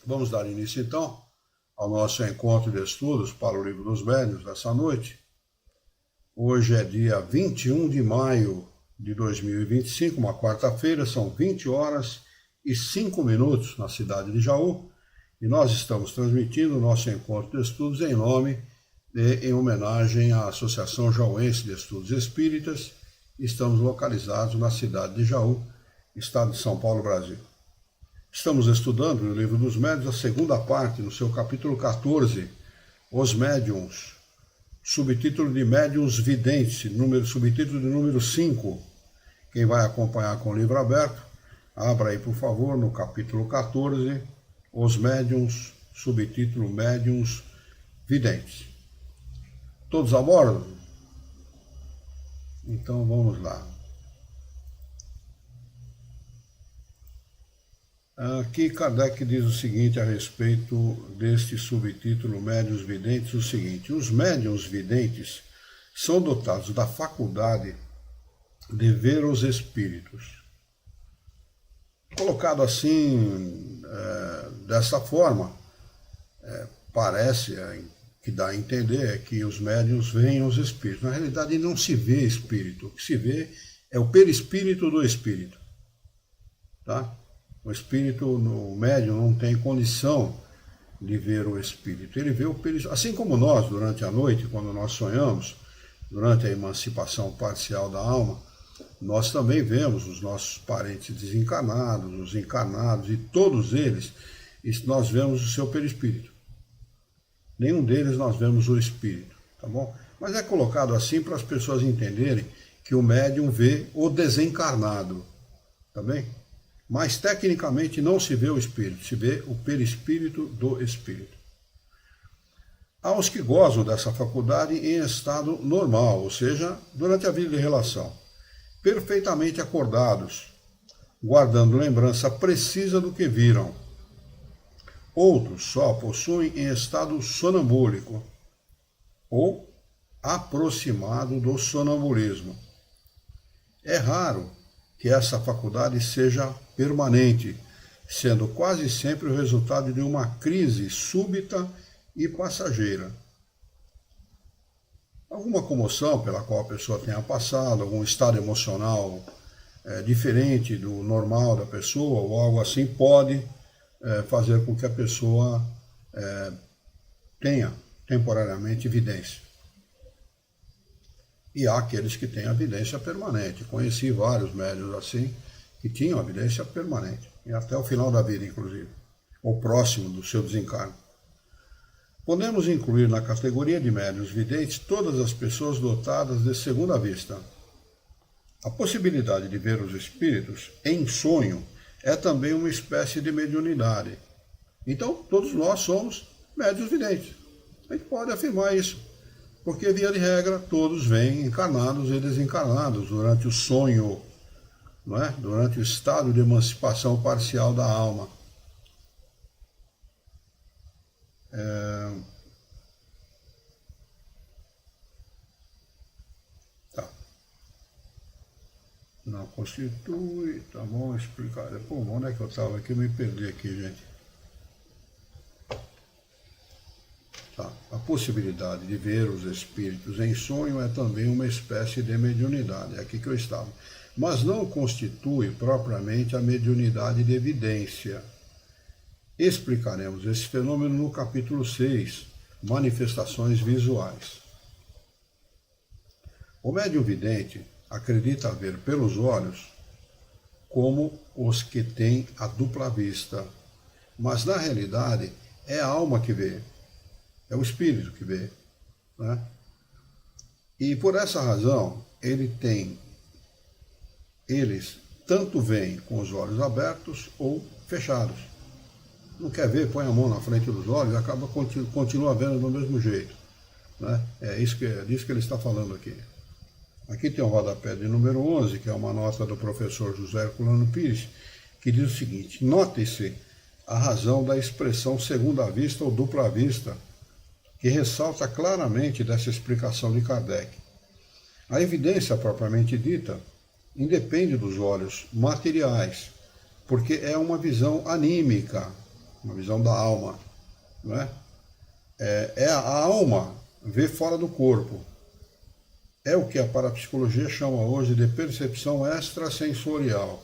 Vamos dar início, então, ao nosso encontro de estudos para o Livro dos Médiuns dessa noite. Hoje é dia 21 de maio de 2025, uma quarta-feira, são 20 horas e 5 minutos na cidade de Jaú, e nós estamos transmitindo o nosso encontro de estudos em homenagem à Associação Jauense de Estudos Espíritas. Estamos localizados na cidade de Jaú, estado de São Paulo, Brasil. Estamos estudando no Livro dos Médiuns a segunda parte, no seu capítulo 14, Os Médiuns, subtítulo de Médiuns Videntes, subtítulo de número 5. Quem vai acompanhar com o livro aberto, abra aí, por favor, no capítulo 14, Os Médiuns, subtítulo Médiuns Videntes. Todos a bordo? Então vamos lá. Aqui Kardec diz o seguinte a respeito deste subtítulo Médiuns Videntes, o seguinte: os médiuns videntes são dotados da faculdade de ver os espíritos. Colocado assim, dessa forma, parece que dá a entender que os médiuns veem os espíritos. Na realidade, não se vê espírito. O que se vê é o perispírito do espírito. Tá? O espírito, o médium, não tem condição de ver o espírito. Ele vê o perispírito. Assim como nós, durante a noite, quando nós sonhamos, durante a emancipação parcial da alma, nós também vemos os nossos parentes desencarnados, os encarnados, e todos eles, nós vemos o seu perispírito. Nenhum deles nós vemos o espírito, tá bom? Mas é colocado assim para as pessoas entenderem que o médium vê o desencarnado, tá bem? Mas tecnicamente não se vê o espírito, se vê o perispírito do espírito. Há os que gozam dessa faculdade em estado normal, ou seja, durante a vida de relação, perfeitamente acordados, guardando lembrança precisa do que viram. Outros só possuem em estado sonambúlico ou aproximado do sonambulismo. É raro que essa faculdade seja permanente, sendo quase sempre o resultado de uma crise súbita e passageira. Alguma comoção pela qual a pessoa tenha passado, algum estado emocional diferente do normal da pessoa, ou algo assim, pode fazer com que a pessoa tenha temporariamente vidência. E há aqueles que têm a vidência permanente. Conheci vários médiuns assim, que tinham a vidência permanente, e até o final da vida, inclusive, ou próximo do seu desencarno. Podemos incluir na categoria de médiuns videntes todas as pessoas dotadas de segunda vista. A possibilidade de ver os espíritos em sonho é também uma espécie de mediunidade. Então, todos nós somos médiuns videntes. A gente pode afirmar isso, porque, via de regra, todos vêm encarnados e desencarnados durante o sonho, não é? Durante o estado de emancipação parcial da alma. Tá. Não constitui, tá bom, explicar. Pô, onde é que eu estava aqui? Eu me perdi aqui, gente. Tá. A possibilidade de ver os espíritos em sonho é também uma espécie de mediunidade, é aqui que eu estava. Mas não constitui propriamente a mediunidade de evidência. Explicaremos esse fenômeno no capítulo 6, Manifestações Visuais. O médium vidente acredita ver pelos olhos como os que têm a dupla vista, mas na realidade é a alma que vê, é o espírito que vê, né? E por essa razão eles tanto veem com os olhos abertos ou fechados. Não quer ver, põe a mão na frente dos olhos e continua vendo do mesmo jeito, né? É disso que ele está falando aqui. Aqui tem o rodapé de número 11, que é uma nota do professor José Herculano Pires, que diz o seguinte: note-se a razão da expressão segunda vista ou dupla vista, que ressalta claramente dessa explicação de Kardec. A evidência propriamente dita independe dos olhos materiais, porque é uma visão anímica, uma visão da alma, não é? A alma vê fora do corpo. É o que a parapsicologia chama hoje de percepção extrasensorial.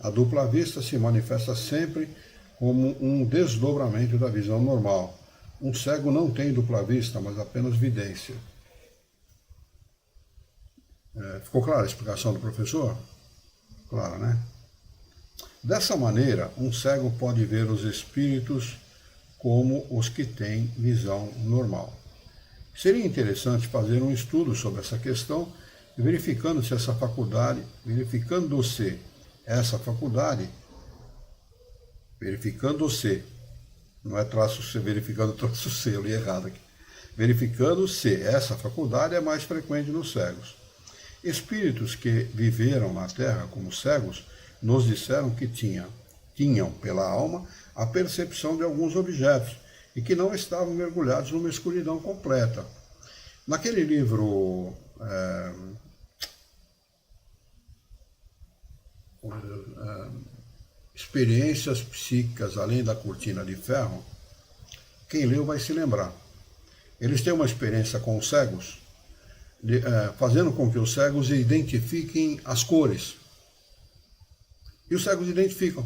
A dupla vista se manifesta sempre como um desdobramento da visão normal. Um cego não tem dupla vista, mas apenas vidência. Ficou clara a explicação do professor? Claro, né? Dessa maneira, um cego pode ver os espíritos como os que têm visão normal. Seria interessante fazer um estudo sobre essa questão, verificando-se essa faculdade, verificando-se, não é traço C, verificando traço C, eu li errado aqui. Verificando-se, essa faculdade é mais frequente nos cegos. Espíritos que viveram na Terra como cegos nos disseram que tinham pela alma a percepção de alguns objetos e que não estavam mergulhados numa escuridão completa. Naquele livro Experiências Psíquicas Além da Cortina de Ferro, quem leu vai se lembrar. Eles têm uma experiência com os cegos, fazendo com que os cegos identifiquem as cores. E os cegos identificam.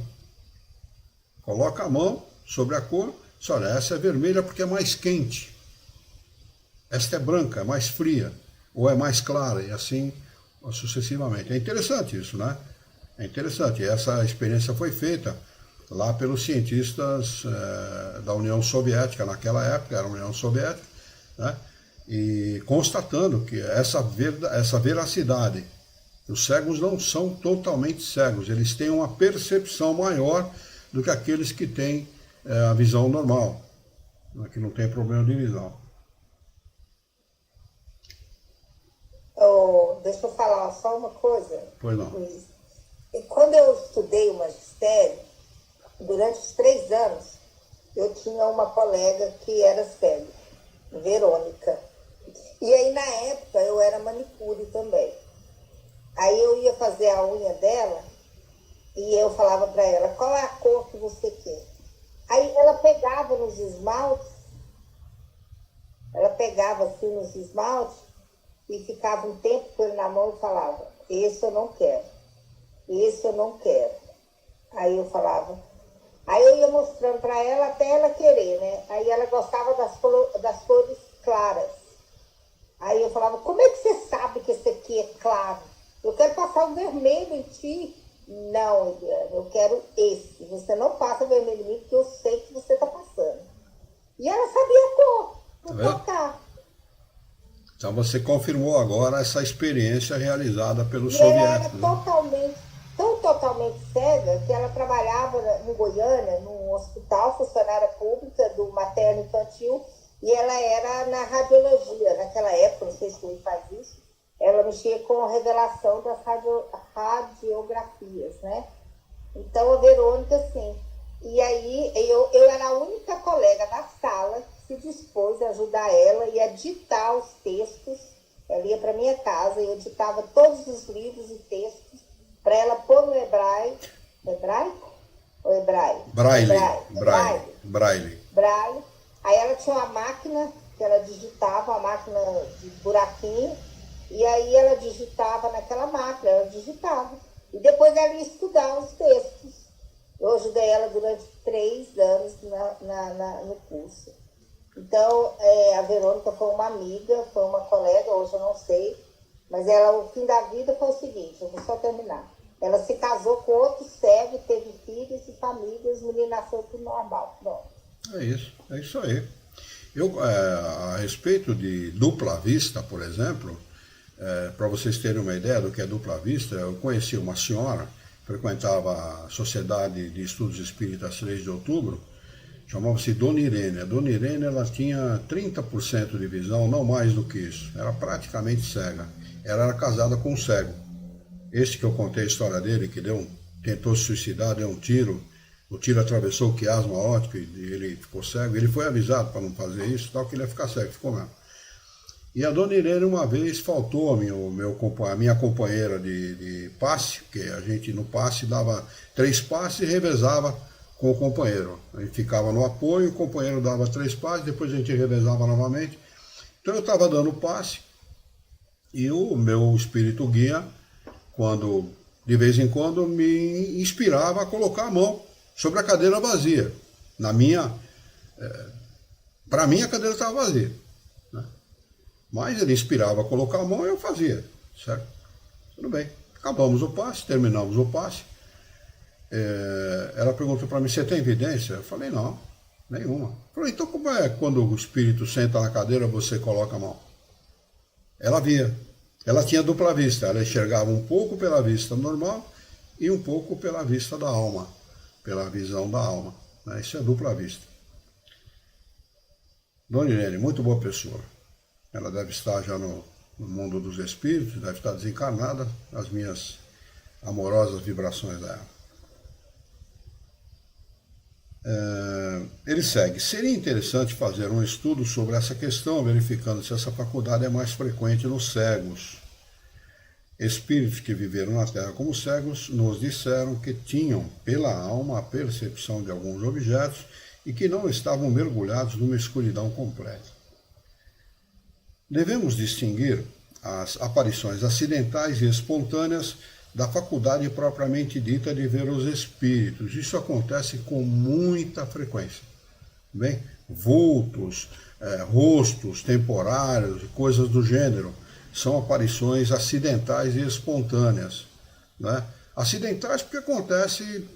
Coloca a mão sobre a cor, diz, olha, essa é vermelha porque é mais quente. Esta é branca, é mais fria, ou é mais clara, e assim sucessivamente. É interessante isso, né? É interessante. Essa experiência foi feita lá pelos cientistas da União Soviética, naquela época era a União Soviética, né? E constatando que essa veracidade, os cegos não são totalmente cegos, eles têm uma percepção maior do que aqueles que têm a visão normal, que não tem problema de visão. Deixa eu falar só uma coisa. Pois não. Luiz. E quando eu estudei o magistério, durante os 3 anos, eu tinha uma colega que era cega, Verônica. E aí, na época, eu era manicure também. Aí eu ia fazer a unha dela e eu falava para ela, qual é a cor que você quer? Aí ela pegava nos esmaltes, e ficava um tempo com ele na mão e falava, esse eu não quero, esse eu não quero. Aí eu falava, aí eu ia mostrando para ela até ela querer, né? Aí ela gostava das cores claras. Aí eu falava, como é que você sabe que esse aqui é claro? Eu quero passar o vermelho em ti. Não, Eliana, eu quero esse. Você não passa vermelho em mim porque eu sei que você está passando. E ela sabia a cor, por tocar. Então você confirmou agora essa experiência realizada pelos soviéticos. Ela era totalmente cega que ela trabalhava em Goiânia, num hospital, funcionária pública do materno infantil, e ela era na radiologia. Naquela época, não sei se ele faz isso, ela mexia com a revelação das radiografias, né? Então, a Verônica, sim. E aí, eu era a única colega da sala que se dispôs a ajudar ela e a ditar os textos. Ela ia para minha casa e eu ditava todos os livros e textos para ela pôr no hebraico? Ou hebraico? Braille. Aí ela tinha uma máquina que ela digitava, uma máquina de buraquinho, e aí ela digitava naquela máquina, E depois ela ia estudar os textos. Eu ajudei ela durante 3 anos no curso. Então, a Verônica foi uma amiga, foi uma colega, hoje eu não sei, mas o fim da vida foi o seguinte, eu vou só terminar. Ela se casou com outro cego, teve filhos e famílias, o menino nasceu tudo normal. Pronto. É isso aí. A respeito de dupla vista, por exemplo, para vocês terem uma ideia do que é dupla vista, eu conheci uma senhora, frequentava a Sociedade de Estudos Espíritas 3 de Outubro, chamava-se Dona Irene. A Dona Irene ela tinha 30% de visão, não mais do que isso. Era praticamente cega. Ela era casada com um cego. Esse que eu contei a história dele, que tentou se suicidar, deu um tiro, o tiro atravessou o quiasma óptico e ele ficou cego. Ele foi avisado para não fazer isso, tal, que ele ia ficar cego, ficou mesmo. E a Dona Irene uma vez faltou a minha companheira de passe, porque a gente no passe dava 3 passes e revezava com o companheiro. A gente ficava no apoio, o companheiro dava 3 passes, depois a gente revezava novamente. Então eu estava dando passe e o meu espírito guia, de vez em quando, me inspirava a colocar a mão sobre a cadeira vazia. Para mim a cadeira estava vazia, né? Mas ele inspirava a colocar a mão e eu fazia, certo? Tudo bem. Acabamos o passe, terminamos o passe. Ela perguntou para mim, você tem evidência? Eu falei, não, nenhuma. Eu falei, então como é quando o espírito senta na cadeira, você coloca a mão? Ela via. Ela tinha dupla vista, ela enxergava um pouco pela vista normal e um pouco pela vista da alma, pela visão da alma, né? Isso é dupla vista. Dona Irene, muito boa pessoa. Ela deve estar já no mundo dos espíritos, deve estar desencarnada, as minhas amorosas vibrações dela. Ele segue. Seria interessante fazer um estudo sobre essa questão, verificando se essa faculdade é mais frequente nos cegos. Espíritos que viveram na Terra como cegos nos disseram que tinham pela alma a percepção de alguns objetos e que não estavam mergulhados numa escuridão completa. Devemos distinguir as aparições acidentais e espontâneas da faculdade propriamente dita de ver os espíritos. Isso acontece com muita frequência. Bem, vultos, rostos temporários, coisas do gênero, são aparições acidentais e espontâneas, né? Acidentais porque acontece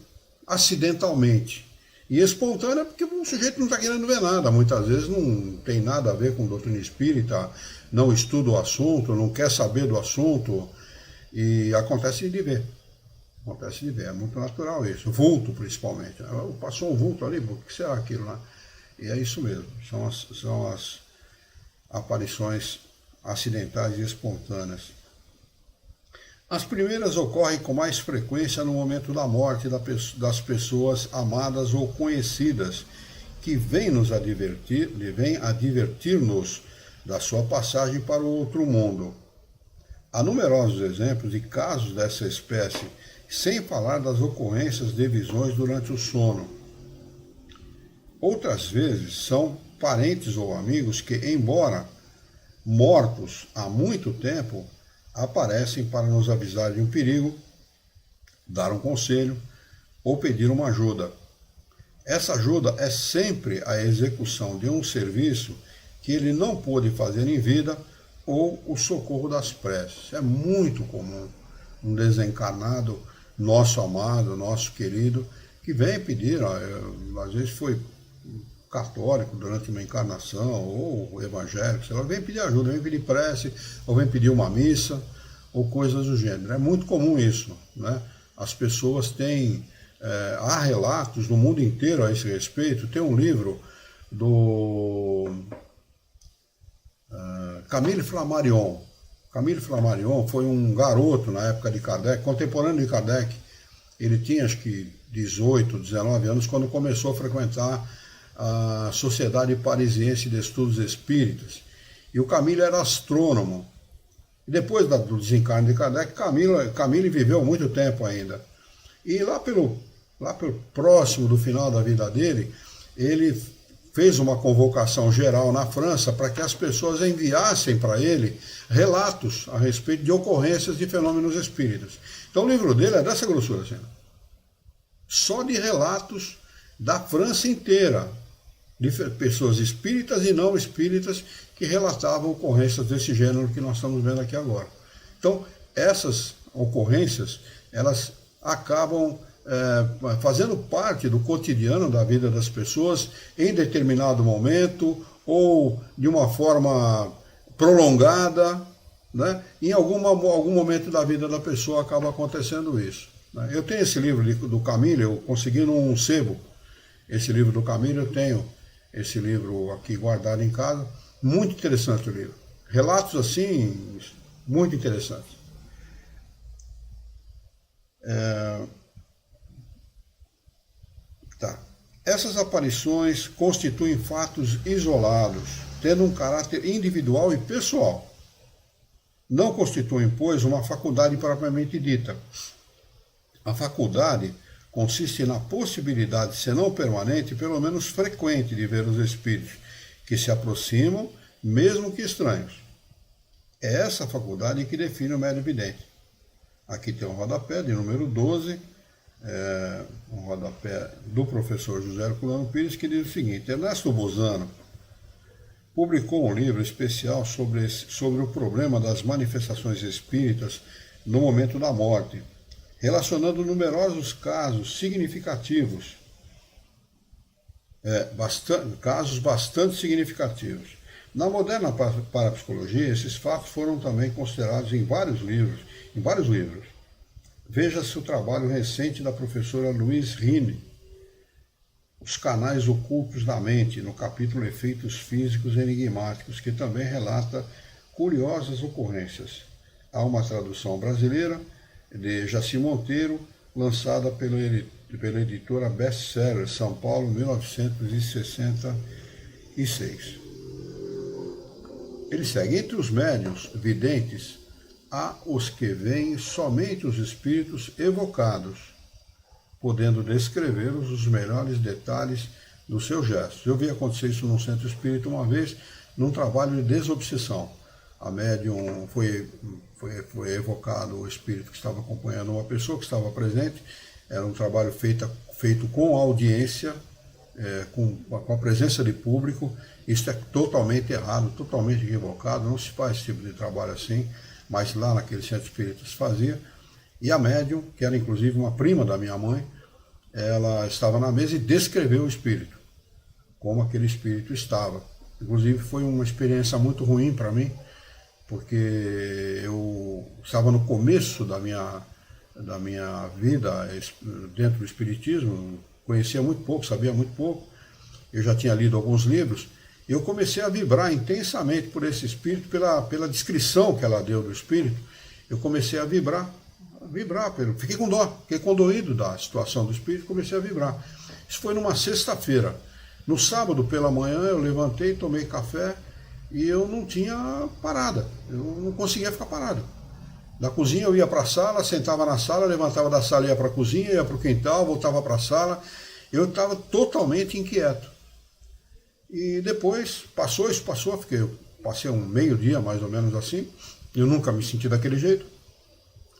acidentalmente. E espontânea porque o sujeito não está querendo ver nada. Muitas vezes não tem nada a ver com doutrina espírita, não estuda o assunto, não quer saber do assunto. E acontece de ver. Acontece de ver, é muito natural isso. Vulto, principalmente. Passou um vulto ali, o que será aquilo lá? E é isso mesmo, são as aparições acidentais e espontâneas. As primeiras ocorrem com mais frequência no momento da morte das pessoas amadas ou conhecidas, que vêm advertir-nos da sua passagem para o outro mundo. Há numerosos exemplos de casos dessa espécie, sem falar das ocorrências de visões durante o sono. Outras vezes são parentes ou amigos que, embora mortos há muito tempo, aparecem para nos avisar de um perigo, dar um conselho ou pedir uma ajuda. Essa ajuda é sempre a execução de um serviço que ele não pôde fazer em vida ou o socorro das preces. É muito comum um desencarnado, nosso amado, nosso querido, que vem pedir, às vezes foi católico durante uma encarnação, ou evangélico, sei lá, vem pedir ajuda, vem pedir prece, ou vem pedir uma missa, ou coisas do gênero. É muito comum isso, né? As pessoas têm, há relatos no mundo inteiro a esse respeito. Tem um livro do Camille Flammarion. Camille Flammarion foi um garoto na época de Kardec, contemporâneo de Kardec. Ele tinha acho que 18, 19 anos quando começou a frequentar a Sociedade Parisiense de Estudos Espíritas. E o Camille era astrônomo. E depois do desencarne de Kardec, Camille viveu muito tempo ainda. E lá pelo próximo do final da vida dele, ele fez uma convocação geral na França para que as pessoas enviassem para ele relatos a respeito de ocorrências de fenômenos espíritas. Então o livro dele é dessa grossura, assim, só de relatos da França inteira, de pessoas espíritas e não espíritas que relatavam ocorrências desse gênero que nós estamos vendo aqui agora. Então, essas ocorrências, elas acabam fazendo parte do cotidiano da vida das pessoas em determinado momento ou de uma forma prolongada, né? Em algum momento da vida da pessoa acaba acontecendo isso, né? Eu tenho esse livro do Camille, eu consegui num sebo, esse livro do Camille, eu tenho esse livro aqui guardado em casa, muito interessante o livro. Relatos assim, muito interessantes. Essas aparições constituem fatos isolados, tendo um caráter individual e pessoal. Não constituem, pois, uma faculdade propriamente dita. A faculdade consiste na possibilidade, se não permanente, pelo menos frequente, de ver os espíritos que se aproximam, mesmo que estranhos. É essa faculdade que define o médium vidente. Aqui tem um rodapé de número 12, um rodapé do professor José Herculano Pires, que diz o seguinte: Ernesto Bozano publicou um livro especial sobre o problema das manifestações espíritas no momento da morte, relacionando numerosos casos significativos, casos bastante significativos. Na moderna parapsicologia, esses fatos foram também considerados em vários livros. Veja-se o trabalho recente da professora Louise Rine, Os Canais Ocultos da Mente, no capítulo Efeitos Físicos Enigmáticos, que também relata curiosas ocorrências. Há uma tradução brasileira de Jaci Monteiro, lançada pela editora Bestseller, São Paulo, 1966. Ele segue: entre os médiuns videntes, há os que veem somente os espíritos evocados, podendo descrever-os os melhores detalhes dos seus gestos. Eu vi acontecer isso num centro espírita uma vez, num trabalho de desobsessão. A médium foi evocado o espírito que estava acompanhando uma pessoa que estava presente. Era um trabalho feito com audiência, com a presença de público. Isso é totalmente errado, totalmente equivocado, não se faz esse tipo de trabalho assim, mas lá naquele centro espírita se fazia. E a médium, que era inclusive uma prima da minha mãe, ela estava na mesa e descreveu o espírito, como aquele espírito estava. Inclusive foi uma experiência muito ruim para mim, porque eu estava no começo da minha vida dentro do espiritismo, conhecia muito pouco, sabia muito pouco, eu já tinha lido alguns livros, e eu comecei a vibrar intensamente por esse espírito, pela descrição que ela deu do espírito. Eu comecei a vibrar, fiquei com dó, fiquei condoído da situação do espírito, comecei a vibrar. Isso foi numa sexta-feira. No sábado pela manhã eu levantei, tomei café e eu não tinha parada, eu não conseguia ficar parado. Da cozinha eu ia para a sala, sentava na sala, levantava da sala, ia para a cozinha, ia para o quintal, voltava para a sala. Eu estava totalmente inquieto. E depois passou, passei um meio-dia mais ou menos assim, eu nunca me senti daquele jeito.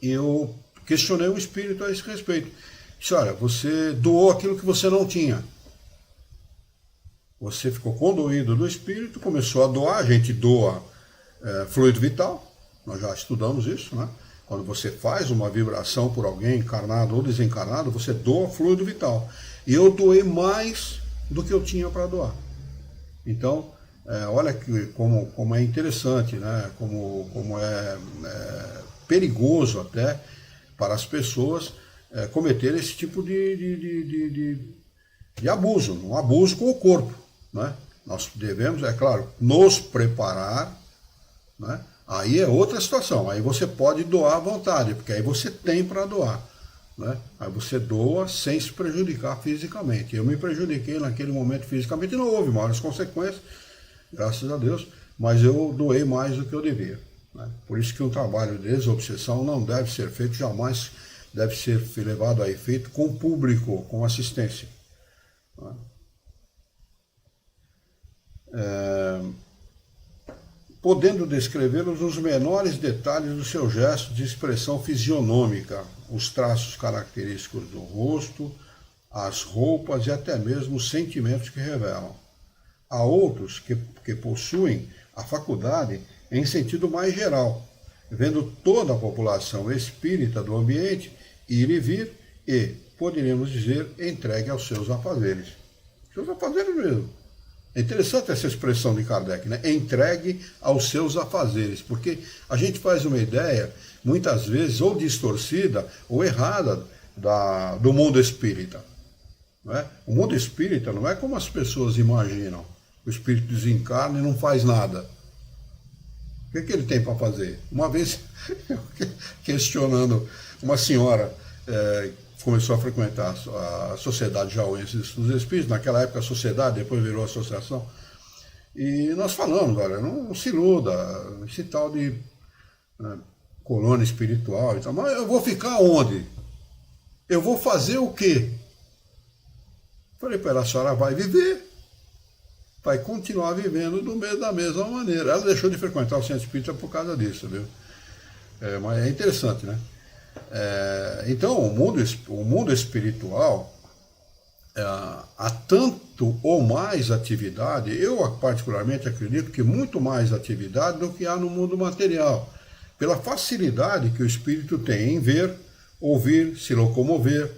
E eu questionei o espírito a esse respeito. Disse: olha, você doou aquilo que você não tinha. Você ficou condoído do espírito, começou a doar. A gente doa fluido vital, nós já estudamos isso, né? Quando você faz uma vibração por alguém, encarnado ou desencarnado, você doa fluido vital. E eu doei mais do que eu tinha para doar. Então, olha como é interessante, né? Como é perigoso até para as pessoas cometerem esse tipo de abuso, um abuso com o corpo, né? Nós devemos, é claro, nos preparar, né? Aí é outra situação, aí você pode doar à vontade, porque aí você tem para doar, né? Aí você doa sem se prejudicar fisicamente. Eu me prejudiquei naquele momento fisicamente, não houve maiores consequências, graças a Deus, mas eu doei mais do que eu devia, né? Por isso que um trabalho de desobsessão não deve ser feito, jamais deve ser levado a efeito com público, com assistência, né? Podendo descrevê-los nos menores detalhes dos seus gestos de expressão fisionômica, os traços característicos do rosto, as roupas e até mesmo os sentimentos que revelam. Há outros que possuem a faculdade em sentido mais geral, vendo toda a população espírita do ambiente ir e vir e, poderíamos dizer, entregue aos seus afazeres. Seus afazeres mesmo. É interessante essa expressão de Kardec, né? Entregue aos seus afazeres, porque a gente faz uma ideia, muitas vezes, ou distorcida ou errada do mundo espírita, não é? O mundo espírita não é como as pessoas imaginam. O espírito desencarna e não faz nada. O que ele tem para fazer? Uma vez, questionando uma senhora, começou a frequentar a Sociedade Jauense dos Espíritos, naquela época a sociedade, depois virou associação, e nós falamos: olha, não se iluda, esse tal de colônia espiritual e tal, mas eu vou ficar onde? eu vou fazer o quê? Falei para ela, a senhora vai viver, vai continuar vivendo da mesma maneira. Ela deixou de frequentar o centro espírita por causa disso, viu? Mas é interessante, né? Então, o mundo espiritual, há tanto ou mais atividade, eu particularmente acredito que muito mais atividade do que há no mundo material, pela facilidade que o espírito tem em ver, ouvir, se locomover,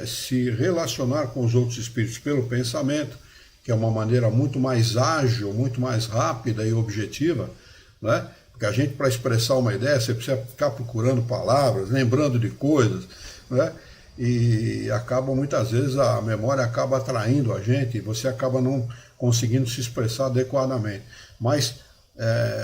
se relacionar com os outros espíritos pelo pensamento, que é uma maneira muito mais ágil, muito mais rápida e objetiva, né? Porque a gente, para expressar uma ideia, você precisa ficar procurando palavras, lembrando de coisas, né? E acaba, muitas vezes, a memória acaba atraindo a gente e você acaba não conseguindo se expressar adequadamente. Mas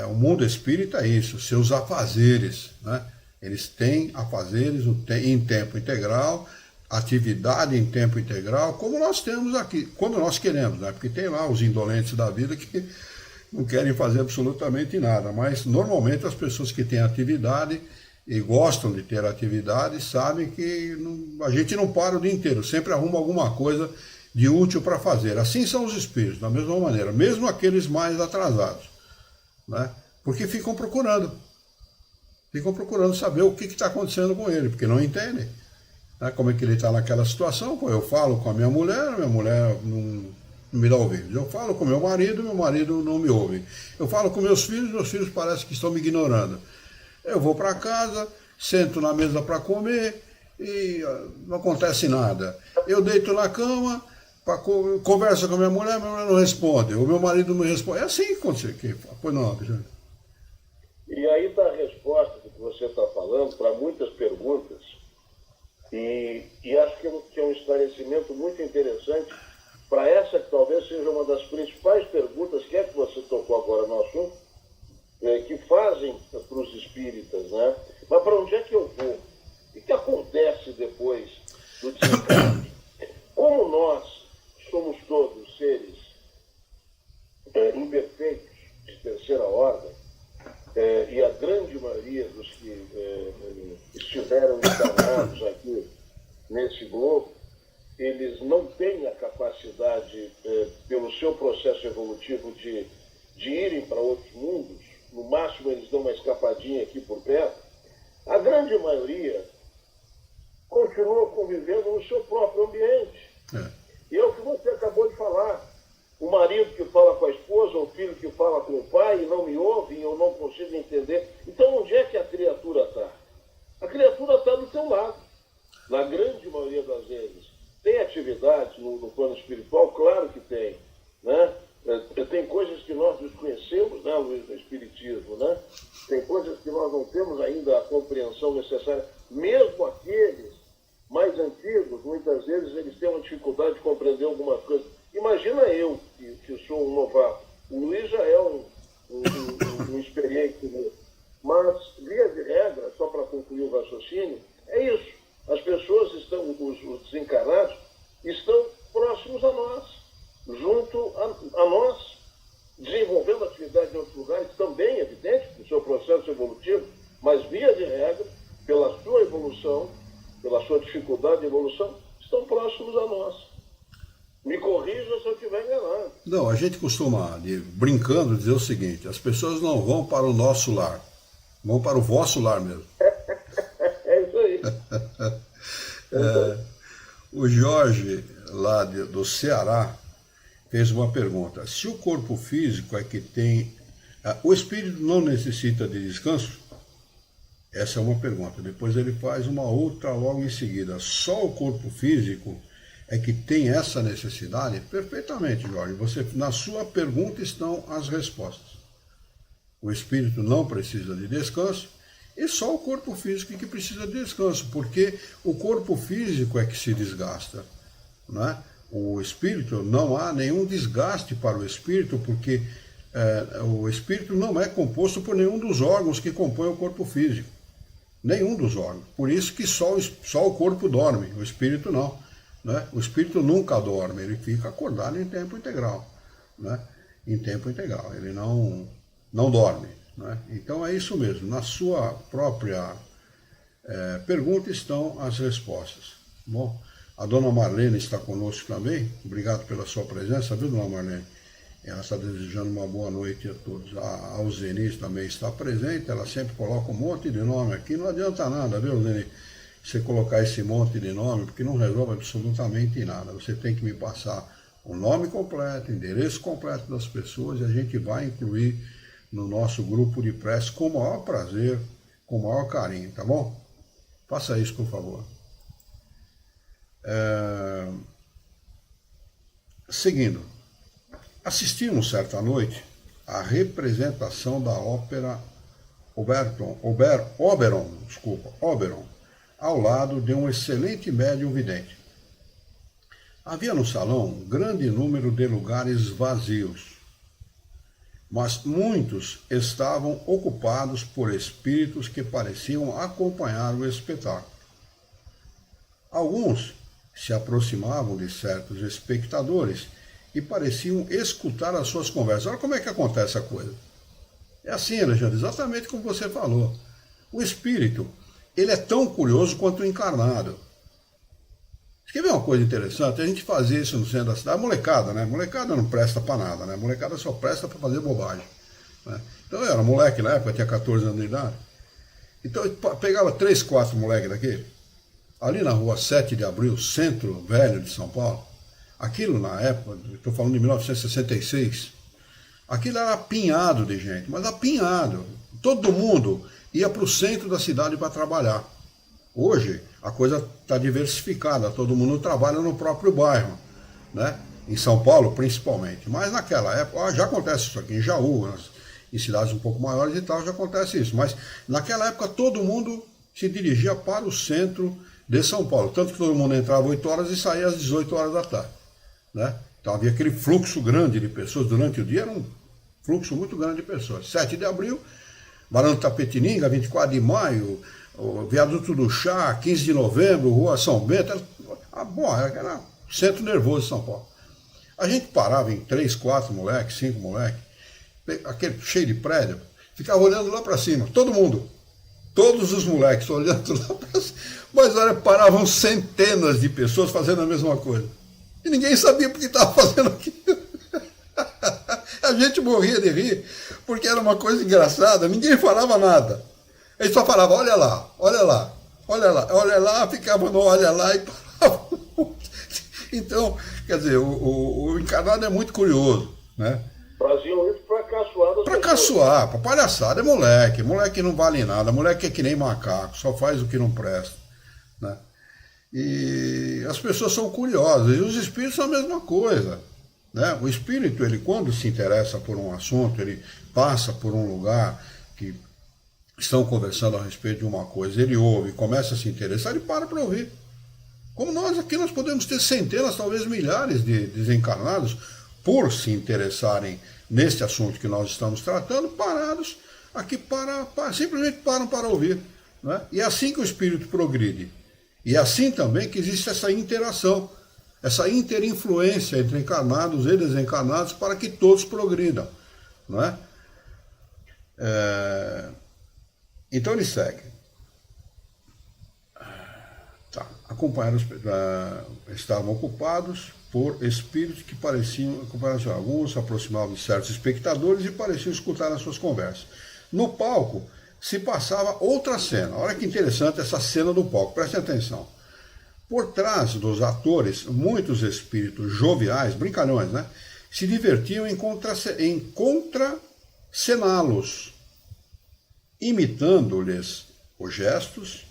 o mundo espírita é isso, seus afazeres, né? Eles têm afazeres em tempo integral, atividade em tempo integral, como nós temos aqui, quando nós queremos, né? Porque tem lá os indolentes da vida que não querem fazer absolutamente nada, mas normalmente as pessoas que têm atividade e gostam de ter atividade sabem que a gente não para o dia inteiro, sempre arruma alguma coisa de útil para fazer. Assim são os espíritos, da mesma maneira, mesmo aqueles mais atrasados, né? Porque ficam procurando saber o que está acontecendo com ele, porque não entendem, né? Como é que ele está naquela situação. Pô, eu falo com a minha mulher não me dá ouvidos. Eu falo com meu marido não me ouve. Eu falo com meus filhos parecem que estão me ignorando. Eu vou para casa, sento na mesa para comer e não acontece nada. Eu deito na cama, converso com a minha mulher não responde. O meu marido não me responde. É assim que acontece aqui. Pois não, Alexandre. E aí está a resposta do que você está falando para muitas perguntas. E acho que é um esclarecimento muito interessante para essa que talvez seja uma das principais perguntas, que é que você tocou agora no assunto, que fazem para os espíritas, né? Mas para onde é que eu vou? O que acontece depois do desencarne? Como nós somos todos seres imperfeitos, de terceira ordem, e a grande maioria dos que estiveram encarnados aqui nesse globo, eles não têm a capacidade, pelo seu processo evolutivo, de irem para outros mundos. No máximo eles dão uma escapadinha aqui por perto. A grande maioria continua convivendo no seu próprio ambiente. E é o que você acabou de falar. O marido que fala com a esposa, o filho que fala com o pai e não me ouvem, eu não consigo entender. Então onde é que a criatura está? A criatura está do seu lado, na grande maioria das vezes. Tem atividades no plano espiritual? Claro que tem, né? Tem coisas que nós desconhecemos, né, Luiz, no Espiritismo, né? Tem coisas que nós não temos ainda a compreensão necessária. Mesmo aqueles mais antigos, muitas vezes, eles têm uma dificuldade de compreender algumas coisas. Imagina eu, que sou um novato. O Luiz já é um experiente mesmo. Mas, via de regra, só para concluir o raciocínio, é isso. As pessoas estão, os desencarnados, estão próximos a nós, junto a nós, desenvolvendo atividade em outros lugares, também, evidente, no seu processo evolutivo, mas, via de regra, pela sua evolução, pela sua dificuldade de evolução, estão próximos a nós. Me corrija se eu estiver enganado. Não, a gente costuma, brincando, dizer o seguinte: as pessoas não vão para o nosso lar, vão para o vosso lar mesmo. É isso aí. O Jorge, lá do Ceará, fez uma pergunta. Se o corpo físico é que tem... o espírito não necessita de descanso? Essa é uma pergunta. Depois ele faz uma outra logo em seguida. Só o corpo físico é que tem essa necessidade? Perfeitamente, Jorge. Na sua pergunta estão as respostas. O espírito não precisa de descanso e só o corpo físico que precisa de descanso, porque o corpo físico é que se desgasta, né? O espírito, não há nenhum desgaste para o espírito, porque o espírito não é composto por nenhum dos órgãos que compõem o corpo físico. Nenhum dos órgãos. Por isso que só o corpo dorme, o espírito não, né? O espírito nunca dorme, ele fica acordado em tempo integral, né? Em tempo integral, ele não dorme, né? Então é isso mesmo, na sua própria pergunta estão as respostas. Bom, a dona Marlene está conosco também. Obrigado pela sua presença, viu, dona Marlene? Ela está desejando uma boa noite a todos. A Alzeni também está presente, ela sempre coloca um monte de nome aqui. Não adianta nada, viu, Alzeni? Você colocar esse monte de nome, porque não resolve absolutamente nada. Você tem que me passar o nome completo, o endereço completo das pessoas, e a gente vai incluir no nosso grupo de prece com o maior prazer, com o maior carinho, tá bom? Faça isso, por favor. Seguindo, assistimos certa noite à representação da ópera Oberon, ao lado de um excelente médium vidente. Havia no salão um grande número de lugares vazios, mas muitos estavam ocupados por espíritos que pareciam acompanhar o espetáculo. Alguns se aproximavam de certos espectadores e pareciam escutar as suas conversas. Olha como é que acontece a coisa. É assim, Alexandre, exatamente como você falou. O espírito, ele é tão curioso quanto o encarnado. Quer ver uma coisa interessante? A gente fazia isso no centro da cidade. A molecada, né? Molecada não presta para nada, né? Molecada só presta para fazer bobagem. Né? Então eu era moleque na época, tinha 14 anos de idade. Então eu pegava 3, 4 moleques daqui, ali na rua 7 de Abril, centro velho de São Paulo. Aquilo na época, estou falando de 1966, aquilo era apinhado de gente, mas apinhado. Todo mundo ia para o centro da cidade para trabalhar. Hoje a coisa está diversificada, todo mundo trabalha no próprio bairro, né? Em São Paulo principalmente. Mas naquela época, já acontece isso aqui em Jaú, em cidades um pouco maiores e tal, já acontece isso. Mas naquela época todo mundo se dirigia para o centro de São Paulo. Tanto que todo mundo entrava às 8 horas e saía às 18 horas da tarde. Né? Então havia aquele fluxo grande de pessoas durante o dia, era um fluxo muito grande de pessoas. 7 de abril, Barão do Tapetininga, 24 de maio, o Viaduto do Chá, 15 de novembro, Rua São Bento, era centro nervoso de São Paulo. A gente parava em 3, 4 moleques, 5 moleques, aquele cheio de prédio, ficava olhando lá para cima, todo mundo, todos os moleques olhando lá para cima, mas olha, paravam centenas de pessoas fazendo a mesma coisa. E ninguém sabia por que estava fazendo aquilo. A gente morria de rir, porque era uma coisa engraçada, ninguém falava nada. Ele só falava, olha lá, olha lá, olha lá, olha lá, ficava no olha lá e parava. Então, quer dizer, o encarnado é muito curioso, né? Faziam isso para caçoar das Para caçoar, para palhaçada, é moleque. Moleque não vale nada, moleque é que nem macaco, só faz o que não presta, né? E as pessoas são curiosas, e os espíritos são a mesma coisa, né? O espírito, ele quando se interessa por um assunto, ele passa por um lugar que estão conversando a respeito de uma coisa, ele ouve, começa a se interessar, ele para ouvir. Como nós aqui, nós podemos ter centenas, talvez milhares de desencarnados, por se interessarem nesse assunto que nós estamos tratando, parados aqui simplesmente param para ouvir. Né? E é assim que o espírito progride. E é assim também que existe essa interação, essa interinfluência entre encarnados e desencarnados para que todos progridam. Não é? Então ele segue. Tá. Estavam ocupados por espíritos que pareciam, alguns se aproximavam de certos espectadores e pareciam escutar as suas conversas. No palco se passava outra cena. Olha que interessante essa cena do palco, prestem atenção. Por trás dos atores, muitos espíritos joviais, brincalhões, né, se divertiam em contracená-los, imitando-lhes os gestos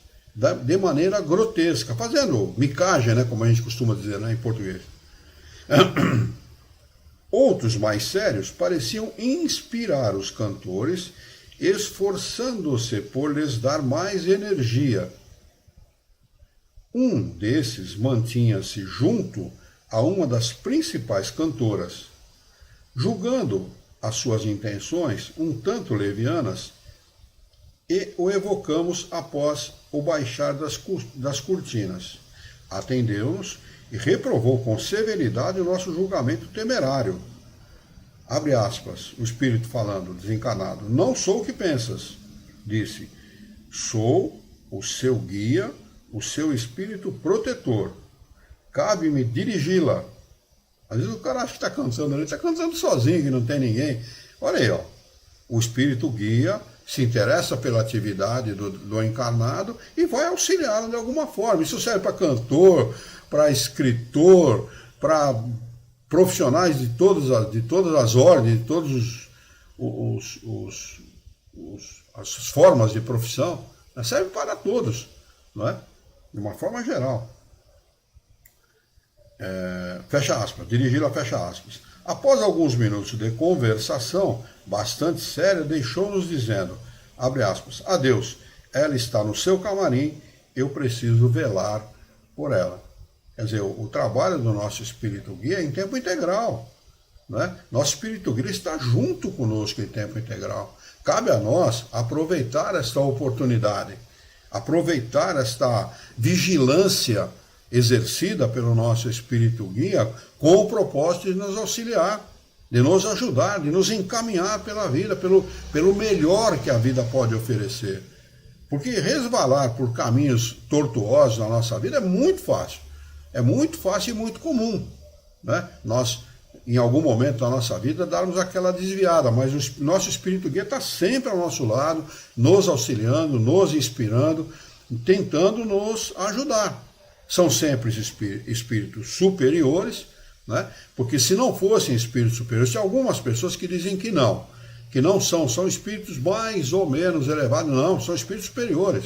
de maneira grotesca, fazendo micagem, né, como a gente costuma dizer, né, em português. Outros mais sérios pareciam inspirar os cantores, esforçando-se por lhes dar mais energia. Um desses mantinha-se junto a uma das principais cantoras. Julgando as suas intenções um tanto levianas, e o evocamos após o baixar das cortinas. Atendeu-nos e reprovou com severidade o nosso julgamento temerário. Abre aspas, o espírito falando, desencarnado. Não sou o que pensas, disse. Sou o seu guia o seu espírito protetor. Cabe-me dirigi-la. Às vezes o cara acha que está cantando ali, está cantando sozinho, que não tem ninguém. Olha aí, ó. O espírito guia se interessa pela atividade do encarnado e vai auxiliá-lo de alguma forma. Isso serve para cantor, para escritor, para profissionais de todas as ordens, de todas as formas de profissão. Serve para todos, não é? De uma forma geral. Fecha aspas, dirigi-la, fecha aspas. Após alguns minutos de conversação bastante séria, deixou-nos dizendo, abre aspas, adeus, ela está no seu camarim, eu preciso velar por ela. Quer dizer, o trabalho do nosso espírito guia é em tempo integral. Né? Nosso espírito guia está junto conosco em tempo integral. Cabe a nós aproveitar esta oportunidade, aproveitar esta vigilância exercida pelo nosso espírito guia com o propósito de nos auxiliar, de nos ajudar, de nos encaminhar pela vida, pelo melhor que a vida pode oferecer. Porque resvalar por caminhos tortuosos na nossa vida é muito fácil. É muito fácil e muito comum. Né? Nós, em algum momento da nossa vida, darmos aquela desviada, mas o nosso espírito guia está sempre ao nosso lado, nos auxiliando, nos inspirando, tentando nos ajudar. São sempre espíritos superiores, né? Porque se não fossem espíritos superiores, tem algumas pessoas que dizem que não são espíritos mais ou menos elevados, não, são espíritos superiores.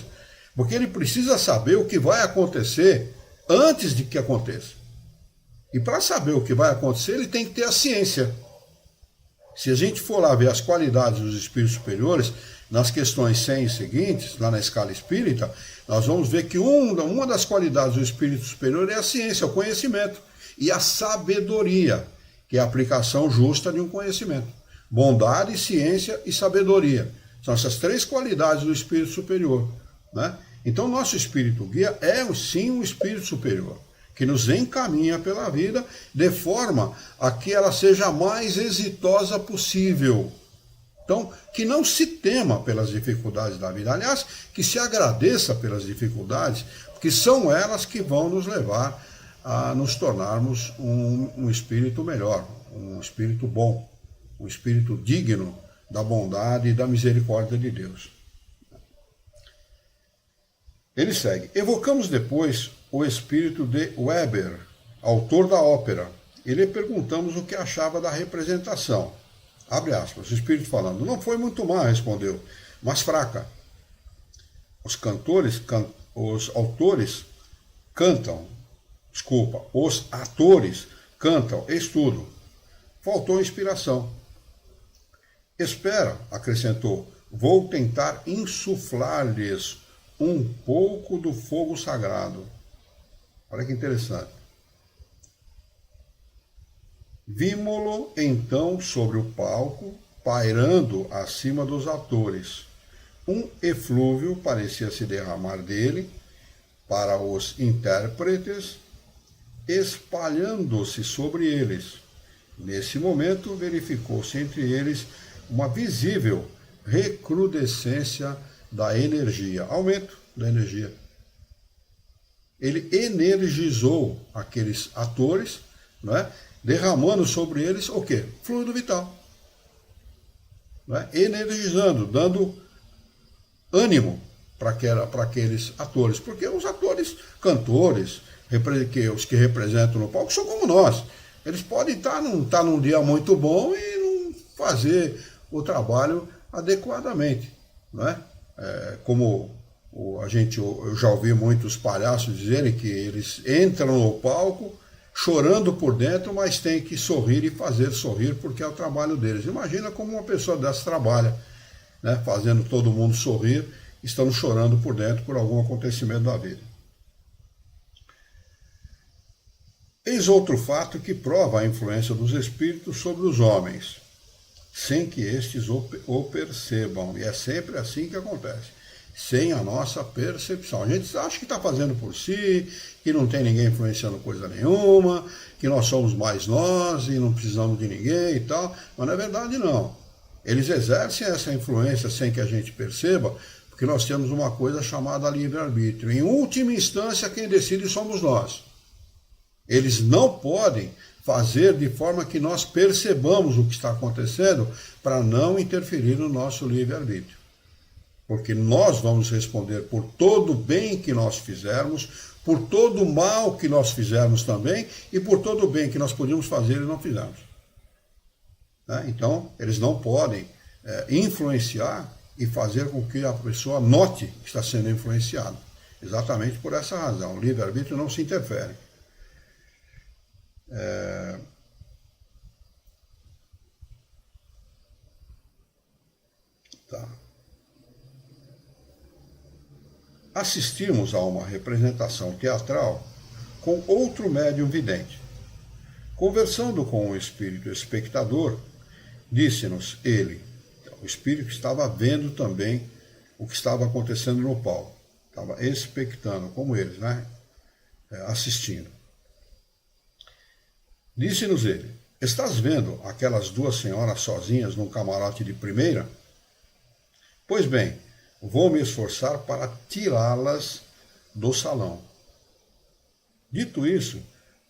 Porque ele precisa saber o que vai acontecer antes de que aconteça. E para saber o que vai acontecer, ele tem que ter a ciência. Se a gente for lá ver as qualidades dos espíritos superiores, nas questões 100 seguintes, lá na escala espírita, nós vamos ver que uma das qualidades do espírito superior é a ciência, o conhecimento. E a sabedoria, que é a aplicação justa de um conhecimento. Bondade, ciência e sabedoria. São essas três qualidades do espírito superior. Né? Então, nosso espírito guia é sim um espírito superior, que nos encaminha pela vida de forma a que ela seja a mais exitosa possível. Então, que não se tema pelas dificuldades da vida. Aliás, que se agradeça pelas dificuldades, porque são elas que vão nos levar a nos tornarmos um espírito melhor, um espírito bom, um espírito digno da bondade e da misericórdia de Deus. Ele segue. Evocamos depois o espírito de Weber, autor da ópera, e lhe perguntamos o que achava da representação. Abre aspas, o espírito falando, não foi muito má, respondeu, mas fraca. Os atores cantam, estudo. Faltou inspiração. Espera, acrescentou, vou tentar insuflar-lhes um pouco do fogo sagrado. Olha que interessante. Vimo-lo então sobre o palco, pairando acima dos atores. Um eflúvio parecia se derramar dele para os intérpretes, espalhando-se sobre eles. Nesse momento, verificou-se entre eles uma visível recrudescência da energia, aumento da energia. Ele energizou aqueles atores, né, derramando sobre eles o quê? Fluido vital. Né, energizando, dando ânimo para aqueles atores. Porque os atores, cantores, os que representam no palco, são como nós. Eles podem estar num dia muito bom e não fazer o trabalho adequadamente. Né? Como eu já ouvi muitos palhaços dizerem que eles entram no palco chorando por dentro, mas tem que sorrir e fazer sorrir porque é o trabalho deles. Imagina como uma pessoa dessa trabalha, né? Fazendo todo mundo sorrir, estando chorando por dentro por algum acontecimento da vida. Eis outro fato que prova a influência dos espíritos sobre os homens, sem que estes o percebam. E é sempre assim que acontece, sem a nossa percepção. A gente acha que está fazendo por si, que não tem ninguém influenciando coisa nenhuma, que nós somos mais nós e não precisamos de ninguém e tal, mas na verdade não. Eles exercem essa influência sem que a gente perceba, Porque nós temos uma coisa chamada livre-arbítrio. Em última instância, quem decide somos nós. Eles não podem fazer de forma que nós percebamos o que está acontecendo para não interferir no nosso livre-arbítrio. Porque nós vamos responder por todo o bem que nós fizermos, por todo o mal que nós fizermos também e por todo o bem que nós podíamos fazer e não fizermos. Então, eles não podem influenciar e fazer com que a pessoa note que está sendo influenciada. Exatamente por essa razão. O livre-arbítrio não se interfere. Tá. Assistimos a uma representação teatral com outro médium vidente. Conversando com o espírito espectador, disse-nos ele, o espírito estava vendo também o que estava acontecendo no palco, estava expectando, como eles, assistindo. Disse-nos ele, estás vendo aquelas duas senhoras sozinhas num camarote de primeira? Pois bem, vou me esforçar para tirá-las do salão. Dito isso,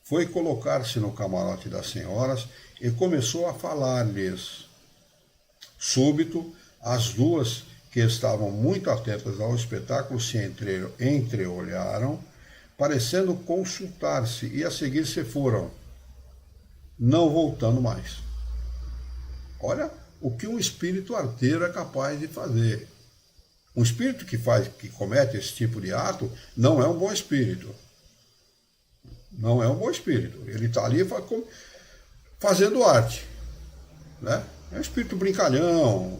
foi colocar-se no camarote das senhoras e começou a falar-lhes. Súbito, as duas, que estavam muito atentas ao espetáculo, se entreolharam, parecendo consultar-se, e a seguir se foram, não voltando mais. Olha o que um espírito arteiro é capaz de fazer. Um espírito que comete esse tipo de ato não é um bom espírito. Não é um bom espírito. Ele está ali fazendo arte. É um espírito brincalhão,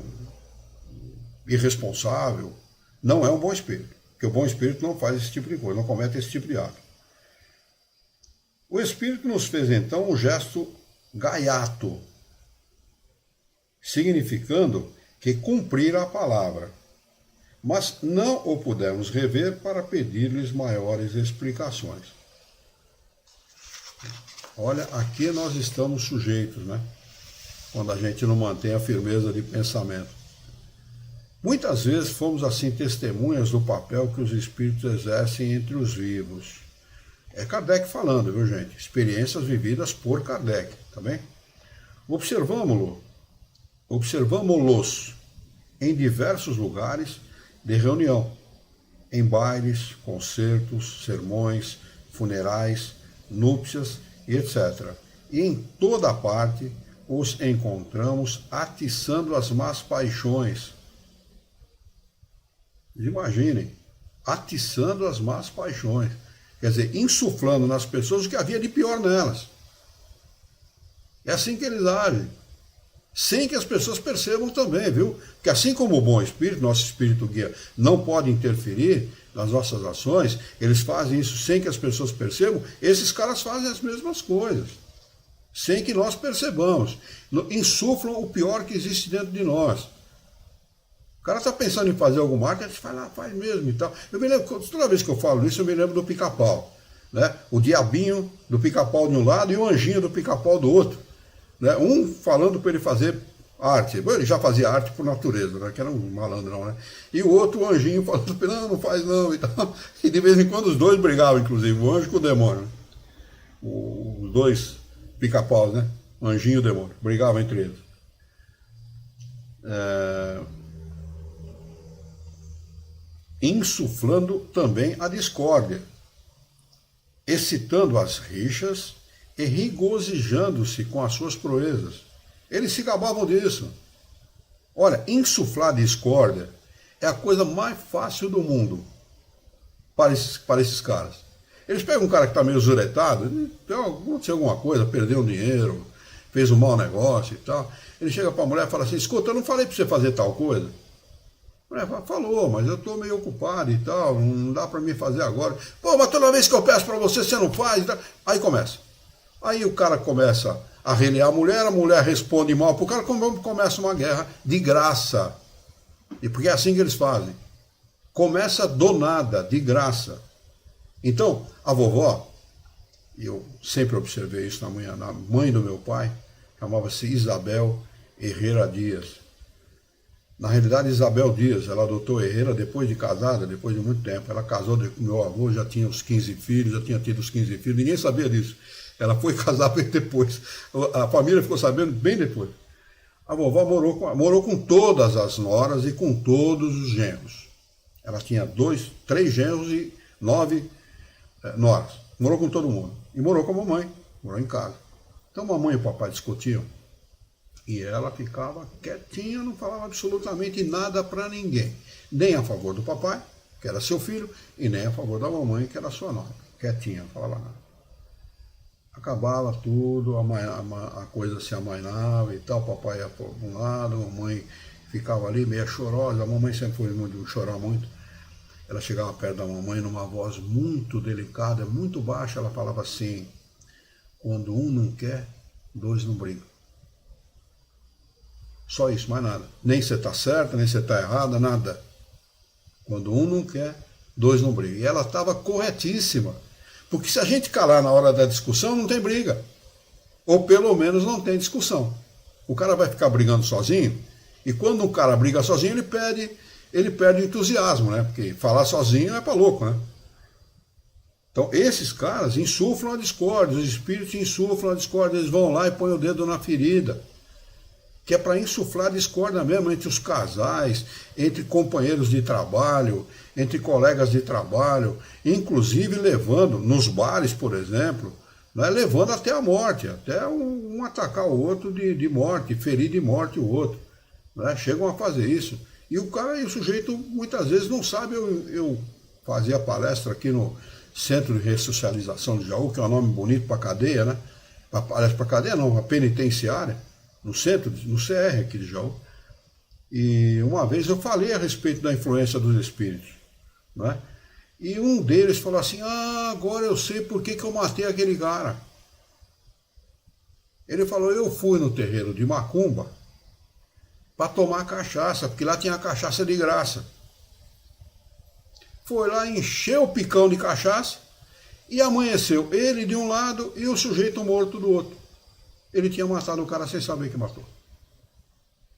irresponsável. Não é um bom espírito. Porque o bom espírito não faz esse tipo de coisa, não comete esse tipo de ato. O espírito nos fez então um gesto gaiato, significando que cumprir a palavra. Mas não o pudemos rever para pedir-lhes maiores explicações. Olha, aqui nós estamos sujeitos, quando a gente não mantém a firmeza de pensamento. Muitas vezes fomos assim testemunhas do papel que os espíritos exercem entre os vivos. É Kardec falando, viu, gente? Experiências vividas por Kardec, tá bem? Observamo-los em diversos lugares de reunião, em bailes, concertos, sermões, funerais, núpcias e etc. E em toda parte os encontramos atiçando as más paixões. Imaginem, atiçando as más paixões. Quer dizer, insuflando nas pessoas o que havia de pior nelas. É assim que eles agem. Sem que as pessoas percebam também, viu? Que assim como o bom espírito, nosso espírito guia, não pode interferir nas nossas ações, eles fazem isso sem que as pessoas percebam, esses caras fazem as mesmas coisas. Sem que nós percebamos. Insuflam o pior que existe dentro de nós. O cara está pensando em fazer alguma arte, a gente vai lá, faz mesmo e tal. Eu me lembro, toda vez que eu falo isso, eu me lembro do Pica-Pau. O diabinho do Pica-Pau de um lado e o anjinho do Pica-Pau do outro. Um falando para ele fazer arte. Bom, ele já fazia arte por natureza, que era um malandrão, E o outro, o anjinho, falando para ele, não faz não e tal. E de vez em quando os dois brigavam, inclusive, o anjo com o demônio. Os dois Pica-Paus, o anjinho e o demônio, brigavam entre eles. Insuflando também a discórdia, excitando as rixas e regozijando-se com as suas proezas. Eles se gabavam disso. Olha, insuflar discórdia é a coisa mais fácil do mundo para esses caras. Eles pegam um cara que está meio zuretado, aconteceu alguma coisa, perdeu um dinheiro, fez um mau negócio e tal. Ele chega para a mulher e fala assim, escuta, eu não falei para você fazer tal coisa? A mulher fala, falou, mas eu estou meio ocupado e tal, não dá para mim fazer agora. Pô, mas toda vez que eu peço para você, você não faz e tal. Aí começa. Aí o cara começa a relear a mulher responde mal para o cara, começa uma guerra de graça. E porque é assim que eles fazem. Começa do nada, de graça. Então, a vovó, e eu sempre observei isso na mãe do meu pai, chamava-se Isabel Herrera Dias. Na realidade, Isabel Dias, ela adotou Herrera depois de casada, depois de muito tempo. Ela casou com meu avô, já tinha os 15 filhos, já tinha tido os 15 filhos, ninguém sabia disso. Ela foi casar bem depois. A família ficou sabendo bem depois. A vovó morou com todas as noras e com todos os genros. Ela tinha 3 genros e 9 noras. Morou com todo mundo. E morou com a mamãe, morou em casa. Então a mamãe e o papai discutiam. E ela ficava quietinha, não falava absolutamente nada para ninguém. Nem a favor do papai, que era seu filho, e nem a favor da mamãe, que era sua nora. Quietinha, não falava nada. Acabava tudo, a coisa se amainava e tal, o papai ia para um lado, a mamãe ficava ali meio chorosa, a mamãe sempre foi muito de chorar muito. Ela chegava perto da mamãe numa voz muito delicada, muito baixa, ela falava assim: quando um não quer, 2 não brigam. Só isso, mais nada. Nem você está certa, nem você está errada, nada. Quando um não quer, 2 não brigam. E ela estava corretíssima. Porque se a gente calar na hora da discussão, não tem briga. Ou pelo menos não tem discussão. O cara vai ficar brigando sozinho, e quando um cara briga sozinho, ele perde entusiasmo, né? Porque falar sozinho é para louco, né? Então, esses caras insuflam a discórdia, os espíritos insuflam a discórdia, eles vão lá e põem o dedo na ferida, que é para insuflar discórdia mesmo entre os casais, entre companheiros de trabalho, entre colegas de trabalho, inclusive levando, nos bares, por exemplo, né, levando até a morte, até um atacar o outro de morte, ferir de morte o outro. Né, chegam a fazer isso. E o sujeito muitas vezes não sabe. Eu fazia palestra aqui no Centro de Ressocialização de Jaú, que é um nome bonito para cadeia, né? Para cadeia não, para penitenciária, no centro, no CR aqui de Jaú. E uma vez eu falei a respeito da influência dos espíritos, né? E um deles falou assim: agora eu sei por que eu matei aquele cara. Ele falou: eu fui no terreiro de Macumba para tomar cachaça, porque lá tinha cachaça de graça. Foi lá, encheu o picão de cachaça e amanheceu ele de um lado e o sujeito morto do outro. Ele tinha matado o cara sem saber que matou.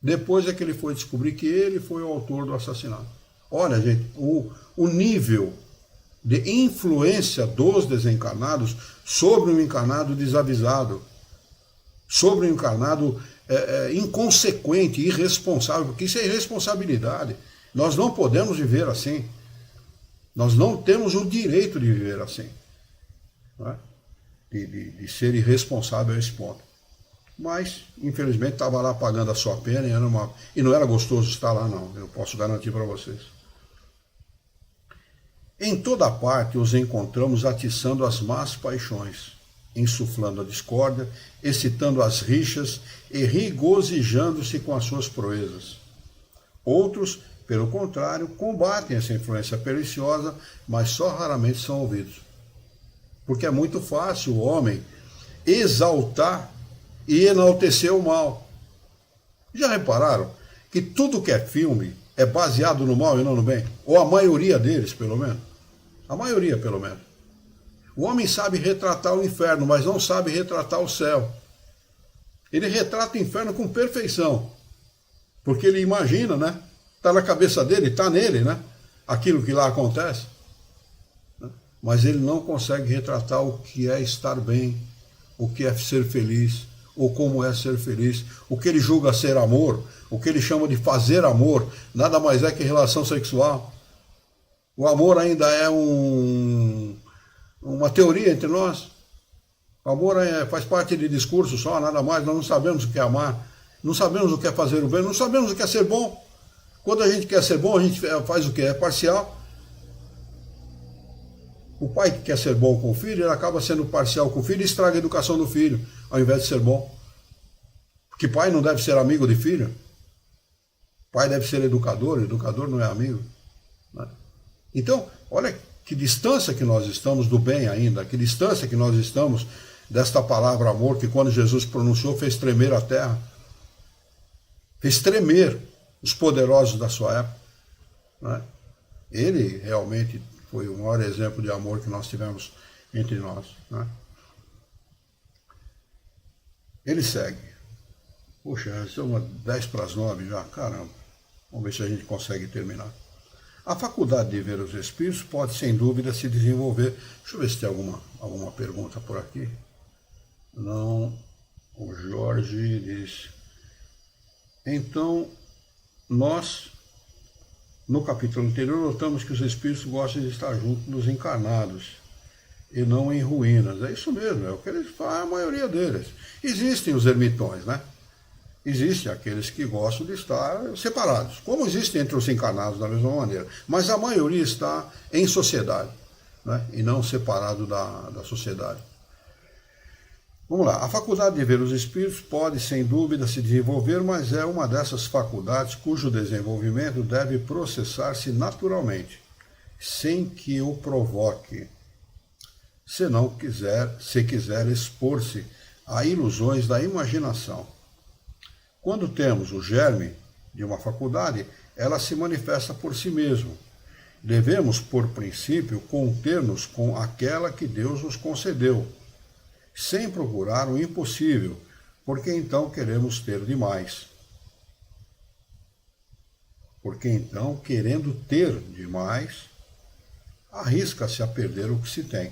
Depois é que ele foi descobrir que ele foi o autor do assassinato. Olha, gente, o nível de influência dos desencarnados sobre um encarnado desavisado, sobre um encarnado inconsequente, irresponsável, porque isso é irresponsabilidade. Nós não podemos viver assim. Nós não temos o direito de viver assim, né? de ser irresponsável a esse ponto. Mas, infelizmente, estava lá pagando a sua pena e não era gostoso estar lá, não. Eu posso garantir para vocês. Em toda parte os encontramos atiçando as más paixões, insuflando a discórdia, excitando as rixas e regozijando-se com as suas proezas. Outros, pelo contrário, combatem essa influência perniciosa, mas só raramente são ouvidos. Porque é muito fácil o homem exaltar e enaltecer o mal. Já repararam que tudo que é filme é baseado no mal e não no bem? Ou a maioria deles, pelo menos? A maioria, pelo menos. O homem sabe retratar o inferno, mas não sabe retratar o céu. Ele retrata o inferno com perfeição, porque ele imagina, né? Está na cabeça dele, está nele, né? Aquilo que lá acontece. Mas ele não consegue retratar o que é estar bem, o que é ser feliz, ou como é ser feliz, o que ele julga ser amor, o que ele chama de fazer amor, nada mais é que relação sexual. O amor ainda é uma teoria entre nós. O amor faz parte de discurso só, nada mais. Nós não sabemos o que é amar, não sabemos o que é fazer o bem, não sabemos o que é ser bom. Quando a gente quer ser bom, a gente faz o quê? É parcial. O pai que quer ser bom com o filho, ele acaba sendo parcial com o filho e estraga a educação do filho, ao invés de ser bom. Porque pai não deve ser amigo de filho. Pai deve ser educador não é amigo. Né? Então, olha que distância que nós estamos do bem ainda, que distância que nós estamos desta palavra amor, que quando Jesus pronunciou fez tremer a terra. Fez tremer os poderosos da sua época. Né? Ele realmente foi o maior exemplo de amor que nós tivemos entre nós. Né? Ele segue. Puxa, são 10 para as 9 já, caramba. Vamos ver se a gente consegue terminar. A faculdade de ver os espíritos pode, sem dúvida, se desenvolver. Deixa eu ver se tem alguma pergunta por aqui. Não. O Jorge diz. Então, nós, no capítulo anterior, notamos que os espíritos gostam de estar junto dos encarnados e não em ruínas. É isso mesmo, é o que eles fazem, a maioria deles. Existem os ermitões, né? Existem aqueles que gostam de estar separados, como existem entre os encarnados da mesma maneira. Mas a maioria está em sociedade, né? E não separado da sociedade. Vamos lá, a faculdade de ver os espíritos pode, sem dúvida, se desenvolver, mas é uma dessas faculdades cujo desenvolvimento deve processar-se naturalmente, sem que o provoque, se quiser expor-se a ilusões da imaginação. Quando temos o germe de uma faculdade, ela se manifesta por si mesmo. Devemos, por princípio, conter-nos com aquela que Deus nos concedeu, sem procurar o impossível, porque então queremos ter demais. Porque então, querendo ter demais, arrisca-se a perder o que se tem.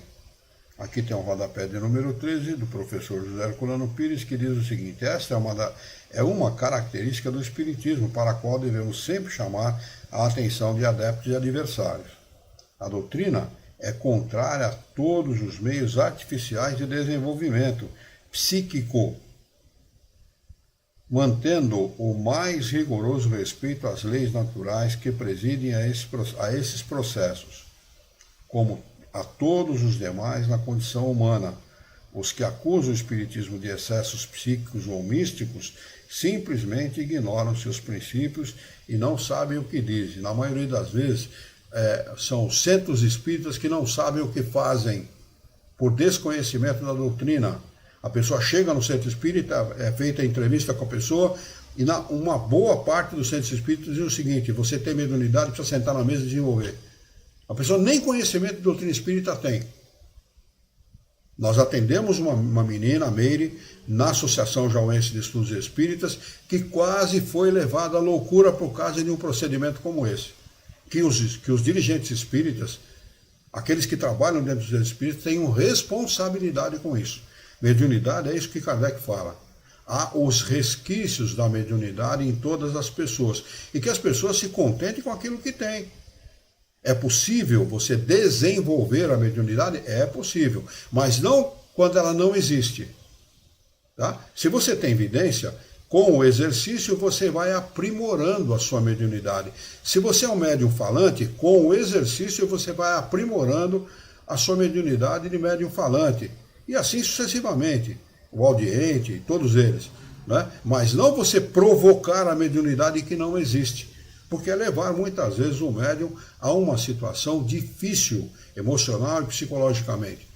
Aqui tem um rodapé de número 13 do professor José Herculano Pires, que diz o seguinte: esta é uma característica do Espiritismo para a qual devemos sempre chamar a atenção de adeptos e adversários. A doutrina é contrária a todos os meios artificiais de desenvolvimento psíquico, mantendo o mais rigoroso respeito às leis naturais que presidem a esses processos, como a todos os demais na condição humana. Os que acusam o espiritismo de excessos psíquicos ou místicos simplesmente ignoram seus princípios e não sabem o que dizem. Na maioria das vezes, são centros espíritas que não sabem o que fazem por desconhecimento da doutrina. A pessoa chega no centro espírita, é feita a entrevista com a pessoa, e uma boa parte dos centros espíritas diz o seguinte: você tem mediunidade, precisa sentar na mesa e desenvolver. A pessoa nem conhecimento de doutrina espírita tem. Nós atendemos uma menina, a Meire, na Associação Jauense de Estudos Espíritas, que quase foi levada à loucura por causa de um procedimento como esse. Que os dirigentes espíritas, aqueles que trabalham dentro dos espíritas, tenham responsabilidade com isso. Mediunidade é isso que Kardec fala. Há os resquícios da mediunidade em todas as pessoas. E que as pessoas se contentem com aquilo que têm. É possível você desenvolver a mediunidade? É possível, mas não quando ela não existe. Tá? Se você tem evidência, com o exercício você vai aprimorando a sua mediunidade. Se você é um médium falante, com o exercício você vai aprimorando a sua mediunidade de médium falante. E assim sucessivamente, o audiente, todos eles. Né? Mas não você provocar a mediunidade que não existe. Porque é levar muitas vezes o médium a uma situação difícil, emocional e psicologicamente.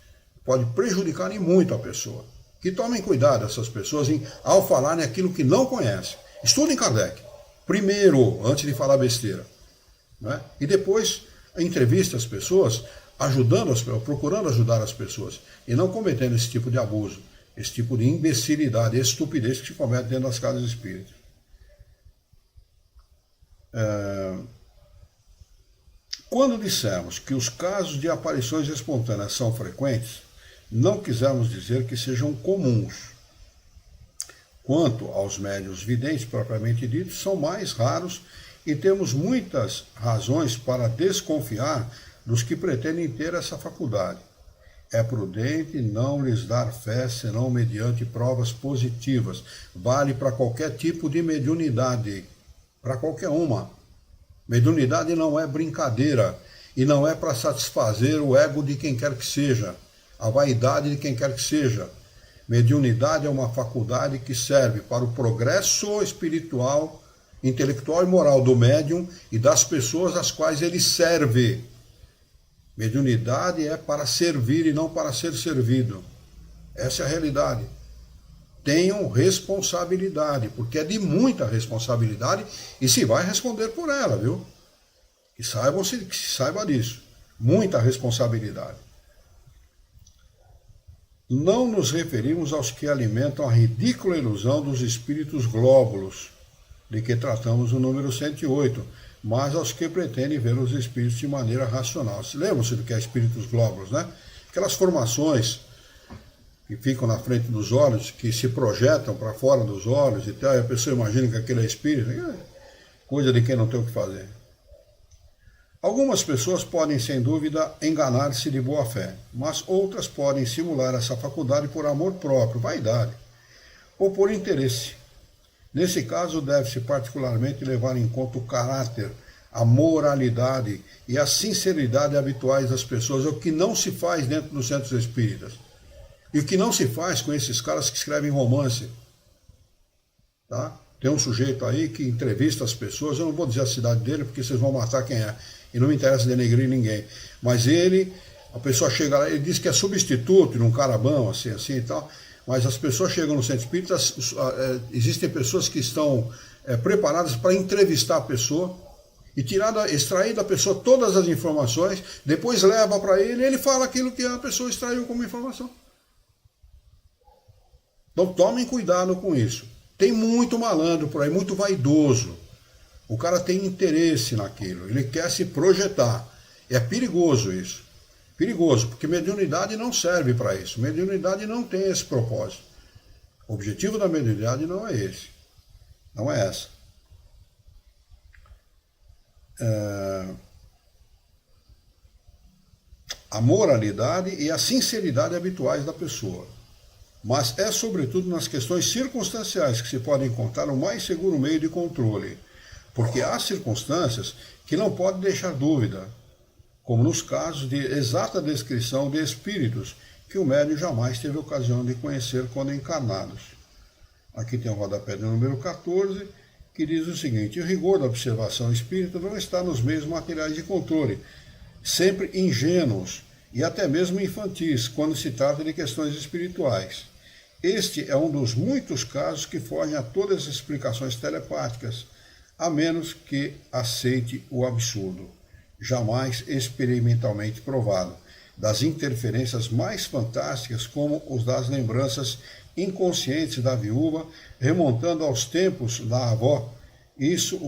Pode prejudicar em muito a pessoa. Que tomem cuidado essas pessoas ao falarem aquilo que não conhecem. Estudem Kardec, primeiro, antes de falar besteira. Né? E depois entreviste as pessoas, procurando ajudar as pessoas. E não cometendo esse tipo de abuso, esse tipo de imbecilidade, estupidez que se comete dentro das casas espíritas. Quando dissemos que os casos de aparições espontâneas são frequentes, não quisemos dizer que sejam comuns. Quanto aos médiuns videntes propriamente ditos, são mais raros e temos muitas razões para desconfiar dos que pretendem ter essa faculdade. É prudente não lhes dar fé senão mediante provas positivas. Vale para qualquer tipo de mediunidade. Para qualquer uma. Mediunidade não é brincadeira e não é para satisfazer o ego de quem quer que seja, a vaidade de quem quer que seja. Mediunidade é uma faculdade que serve para o progresso espiritual, intelectual e moral do médium e das pessoas às quais ele serve. Mediunidade é para servir e não para ser servido. Essa é a realidade. Tenham responsabilidade, porque é de muita responsabilidade e se vai responder por ela, viu? Que se saiba disso. Muita responsabilidade. Não nos referimos aos que alimentam a ridícula ilusão dos espíritos glóbulos, de que tratamos o número 108, mas aos que pretendem ver os espíritos de maneira racional. Lembram-se do que é espíritos glóbulos, né? Aquelas formações que ficam na frente dos olhos, que se projetam para fora dos olhos e tal, e a pessoa imagina que aquele é espírito, coisa de quem não tem o que fazer. Algumas pessoas podem, sem dúvida, enganar-se de boa fé, mas outras podem simular essa faculdade por amor próprio, vaidade, ou por interesse. Nesse caso, deve-se particularmente levar em conta o caráter, a moralidade e a sinceridade habituais das pessoas, o que não se faz dentro dos centros espíritas. E o que não se faz com esses caras que escrevem romance. Tá? Tem um sujeito aí que entrevista as pessoas, eu não vou dizer a cidade dele, porque vocês vão matar quem é. E não me interessa denegrir ninguém. Mas a pessoa chega lá, ele diz que é substituto de um cara bom, assim e tal. Mas as pessoas chegam no centro espírita, existem pessoas que estão preparadas para entrevistar a pessoa e extrair da pessoa todas as informações, depois leva para ele e ele fala aquilo que a pessoa extraiu como informação. Então tomem cuidado com isso. Tem muito malandro por aí, muito vaidoso. O cara tem interesse naquilo, ele quer se projetar. É perigoso isso. Perigoso, porque mediunidade não serve para isso. Mediunidade não tem esse propósito. O objetivo da mediunidade não é esse. Não é essa. A moralidade e a sinceridade habituais da pessoa. Mas é sobretudo nas questões circunstanciais que se pode encontrar o mais seguro meio de controle. Porque há circunstâncias que não podem deixar dúvida, como nos casos de exata descrição de espíritos que o médium jamais teve ocasião de conhecer quando encarnados. Aqui tem o rodapé do número 14, que diz o seguinte: o rigor da observação espírita não está nos meios materiais de controle, sempre ingênuos e até mesmo infantis, quando se trata de questões espirituais. Este é um dos muitos casos que fogem a todas as explicações telepáticas, a menos que aceite o absurdo, jamais experimentalmente provado, das interferências mais fantásticas, como os das lembranças inconscientes da viúva, remontando aos tempos da avó. Isso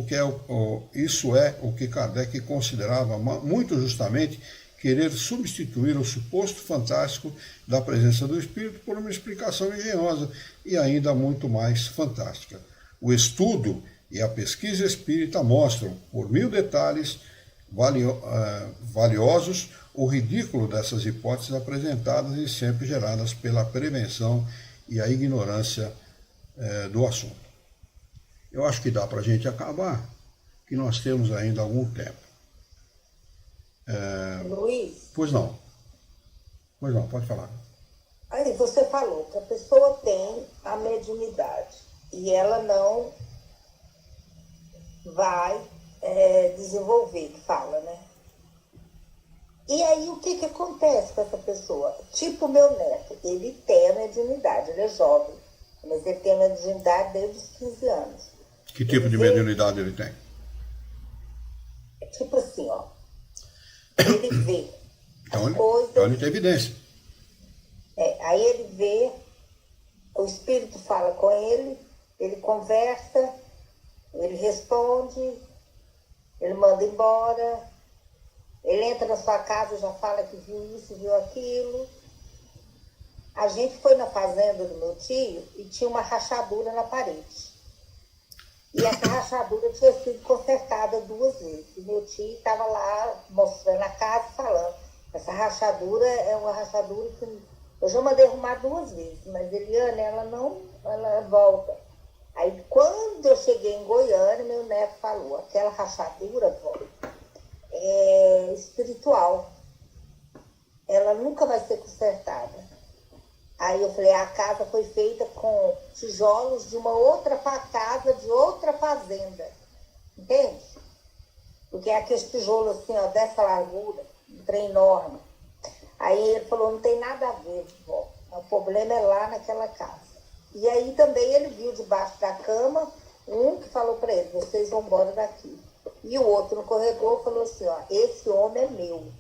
é o que Kardec considerava muito justamente querer substituir o suposto fantástico da presença do espírito por uma explicação engenhosa e ainda muito mais fantástica. O estudo e a pesquisa espírita mostram, por mil detalhes valiosos, o ridículo dessas hipóteses apresentadas e sempre geradas pela prevenção e a ignorância do assunto. Eu acho que dá para a gente acabar, que nós temos ainda algum tempo. Luiz? Pois não, pode falar. Aí você falou que a pessoa tem a mediunidade e ela não vai desenvolver, que fala, né? E aí o que acontece com essa pessoa? Tipo o meu neto, ele tem a mediunidade, ele é jovem, mas ele tem a mediunidade desde os 15 anos. Que tipo de mediunidade ele tem? É tipo assim, ó. Ele vê as coisas. Então ele tem evidência. Aí ele vê, o espírito fala com ele conversa, ele responde, ele manda embora, ele entra na sua casa e já fala que viu isso, viu aquilo. A gente foi na fazenda do meu tio e tinha uma rachadura na parede. E essa rachadura tinha sido consertada 2 vezes. E meu tio estava lá mostrando a casa, falando: essa rachadura é uma rachadura que eu já mandei arrumar 2 vezes, mas Eliane, ela volta. Aí quando eu cheguei em Goiânia, meu neto falou: aquela rachadura, vó, é espiritual. Ela nunca vai ser consertada. Aí eu falei: a casa foi feita com tijolos de uma outra casa, de outra fazenda. Entende? Porque é aqueles tijolos assim, ó, dessa largura, um trem enorme. Aí ele falou: não tem nada a ver, vó. O problema é lá naquela casa. E aí também ele viu debaixo da cama um que falou para ele: vocês vão embora daqui. E o outro no corredor falou assim: ó, esse homem é meu.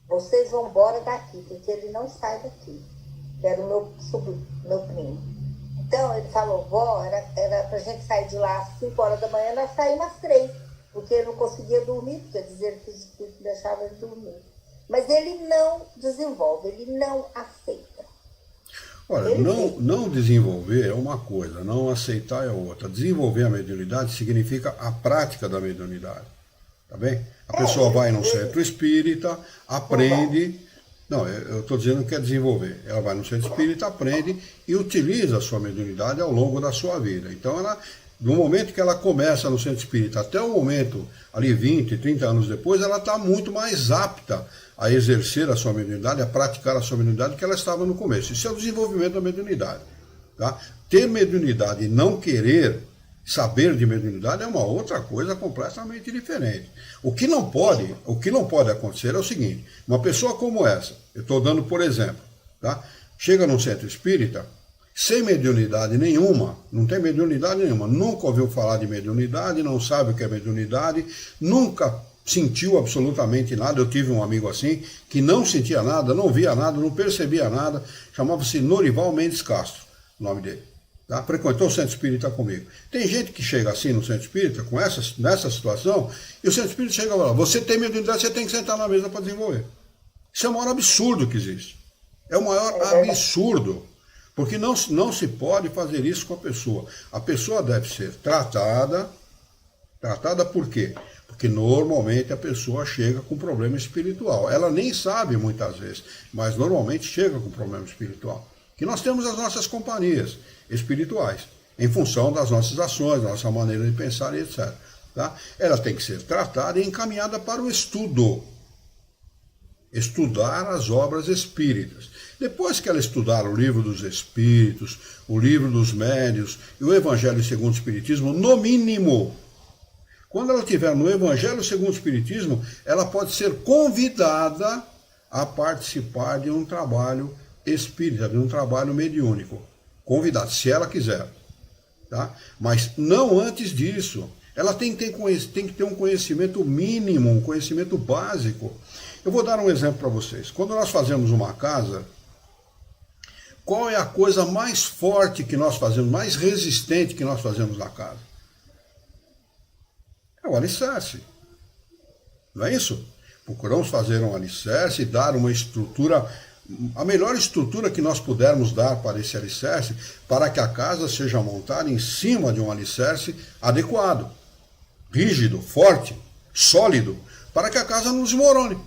Vocês vão embora daqui, porque ele não sai daqui. Que era o meu sobrinho, meu primo. Então ele falou, vó, era pra gente sair de lá às 5 horas da manhã, nós saímos às 3, porque ele não conseguia dormir, porque dizer que os espíritos deixavam ele dormir. Mas ele não desenvolve, ele não aceita. Olha, não desenvolver é uma coisa, não aceitar é outra. Desenvolver a mediunidade significa a prática da mediunidade, tá bem? A pessoa vai num centro espírita, aprende. Não, eu estou dizendo que é desenvolver. Ela vai no centro espírita, aprende e utiliza a sua mediunidade ao longo da sua vida. Então, no momento que ela começa no centro espírita, até o momento, ali 20, 30 anos depois, ela está muito mais apta a exercer a sua mediunidade, a praticar a sua mediunidade que ela estava no começo. Isso é o desenvolvimento da mediunidade. Tá? Ter mediunidade e não querer saber de mediunidade é uma outra coisa completamente diferente. O que não pode acontecer é o seguinte, uma pessoa como essa, eu estou dando por exemplo, tá? Chega num centro espírita, sem mediunidade nenhuma, não tem mediunidade nenhuma, nunca ouviu falar de mediunidade, não sabe o que é mediunidade, nunca sentiu absolutamente nada. Eu tive um amigo assim, que não sentia nada, não via nada, não percebia nada, chamava-se Norival Mendes Castro, o nome dele. Tá? Frequentou o centro espírita comigo. Tem gente que chega assim no centro espírita, nessa situação, e o centro espírita chega lá, você tem mediunidade, você tem que sentar na mesa para desenvolver. Isso é o maior absurdo que existe. É o maior absurdo. Porque não se pode fazer isso com a pessoa. A pessoa deve ser tratada por quê? Porque normalmente a pessoa chega com problema espiritual. Ela nem sabe muitas vezes, mas normalmente chega com problema espiritual. Que nós temos as nossas companhias espirituais, em função das nossas ações, da nossa maneira de pensar e etc. Tá? Ela tem que ser tratada e encaminhada para o estudo. Estudar as obras espíritas. Depois que ela estudar o livro dos Espíritos, o livro dos Médiuns e o Evangelho segundo o Espiritismo, no mínimo, quando ela estiver no Evangelho segundo o Espiritismo, ela pode ser convidada a participar de um trabalho espírita, de um trabalho mediúnico. Convidada, se ela quiser. Tá? Mas não antes disso. Ela tem que ter um conhecimento mínimo, um conhecimento básico. Eu vou dar um exemplo para vocês. Quando nós fazemos uma casa, qual é a coisa mais forte que nós fazemos, mais resistente que nós fazemos na casa? É o alicerce. Não é isso? Procuramos fazer um alicerce, dar uma estrutura, a melhor estrutura que nós pudermos dar para esse alicerce, para que a casa seja montada em cima de um alicerce adequado, rígido, forte, sólido, para que a casa não desmorone.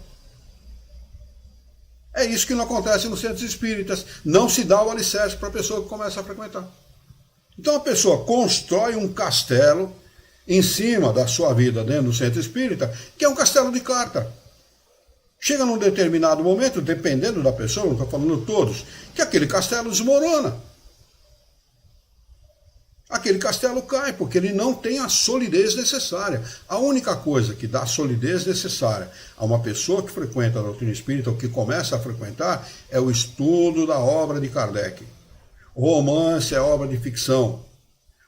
É isso que não acontece nos centros espíritas. Não se dá o alicerce para a pessoa que começa a frequentar. Então a pessoa constrói um castelo em cima da sua vida dentro do centro espírita, que é um castelo de carta. Chega num determinado momento, dependendo da pessoa, não estou falando todos, que aquele castelo desmorona. Aquele castelo cai, porque ele não tem a solidez necessária. A única coisa que dá a solidez necessária a uma pessoa que frequenta a doutrina espírita, ou que começa a frequentar, é o estudo da obra de Kardec. O romance é obra de ficção.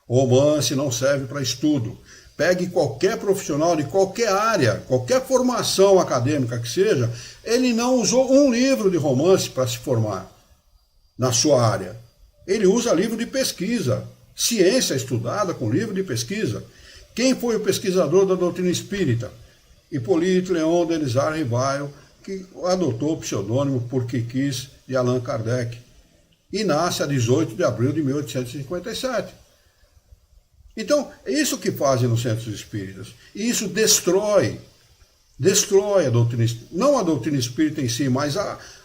O romance não serve para estudo. Pegue qualquer profissional de qualquer área, qualquer formação acadêmica que seja, ele não usou um livro de romance para se formar na sua área. Ele usa livro de pesquisa. Ciência estudada com livro de pesquisa. Quem foi o pesquisador da doutrina espírita? Hippolyte Léon Denisard Rivail, que adotou o pseudônimo porque quis de Allan Kardec. E nasce a 18 de abril de 1857. Então, é isso que fazem nos centros espíritas. E isso destrói a doutrina espírita. Não a doutrina espírita em si, mas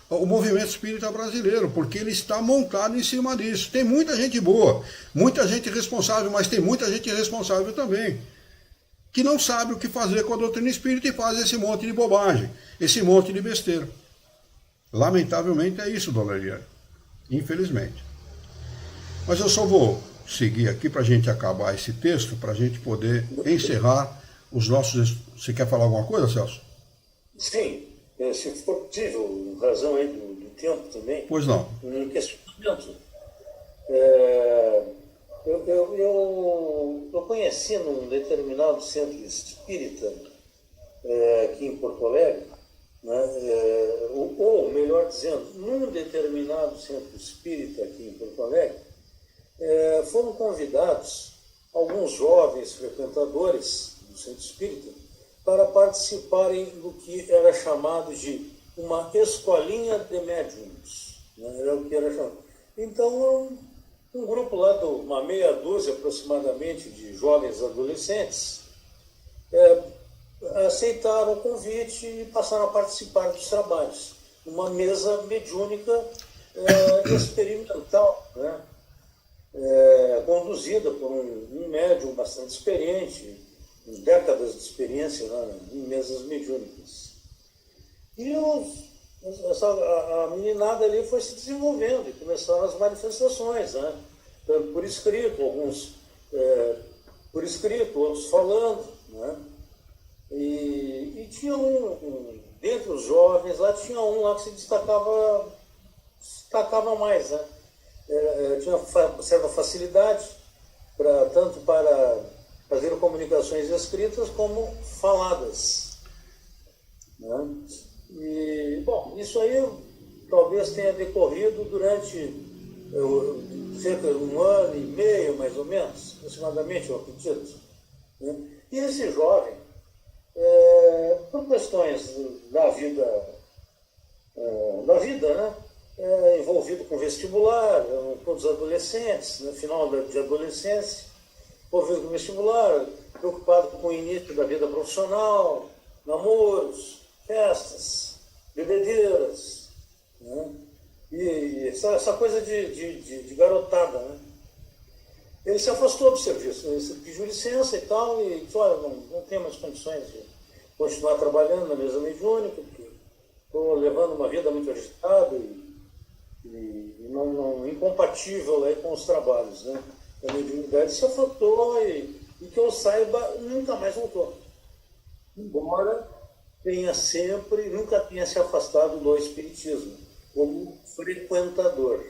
o movimento espírita brasileiro, porque ele está montado em cima disso. Tem muita gente boa, muita gente responsável, mas tem muita gente irresponsável também, que não sabe o que fazer com a doutrina espírita e faz esse monte de bobagem, esse monte de besteira. Lamentavelmente é isso, dona Eliane. Infelizmente. Mas eu só vou seguir aqui para a gente acabar esse texto, para a gente poder encerrar os nossos... Você quer falar alguma coisa, Celso? Sim. Se for possível, em razão aí do tempo também. Pois não. Um questionamento. Eu conheci num determinado centro espírita aqui em Porto Alegre, né, ou melhor dizendo, num determinado centro espírita aqui em Porto Alegre, foram convidados alguns jovens frequentadores do centro espírita para participarem do que era chamado de uma escolinha de médiums, né? Era o que era chamado. Então, um grupo lá, uma meia dúzia aproximadamente de jovens adolescentes, aceitaram o convite e passaram a participar dos trabalhos. Uma mesa mediúnica experimental, né? Conduzida por um médium bastante experiente, com décadas de experiência, né, em mesas mediúnicas. E a meninada ali foi se desenvolvendo e começaram as manifestações, né? Por escrito, alguns por escrito, outros falando, né? E tinha dentre os jovens lá, tinha um lá que se destacava mais, né? Tinha uma certa facilidade tanto para fazer comunicações escritas como faladas, né? E, bom, isso aí talvez tenha decorrido durante cerca de 1 ano e meio, mais ou menos, aproximadamente, eu acredito, né? E esse jovem, por questões da vida, né? Envolvido com vestibular, todos adolescentes, no final de adolescência, envolvido com vestibular, preocupado com o início da vida profissional, namoros, festas, bebedeiras, né? E essa coisa de garotada, né? Ele se afastou do serviço, ele pediu licença e tal, e disse, olha, não tenho mais condições de continuar trabalhando na mesa mediúnica, porque estou levando uma vida muito agitada e não incompatível aí com os trabalhos, né? A mediunidade se afastou e que eu saiba, nunca mais voltou. Embora nunca tenha se afastado do espiritismo, como frequentador.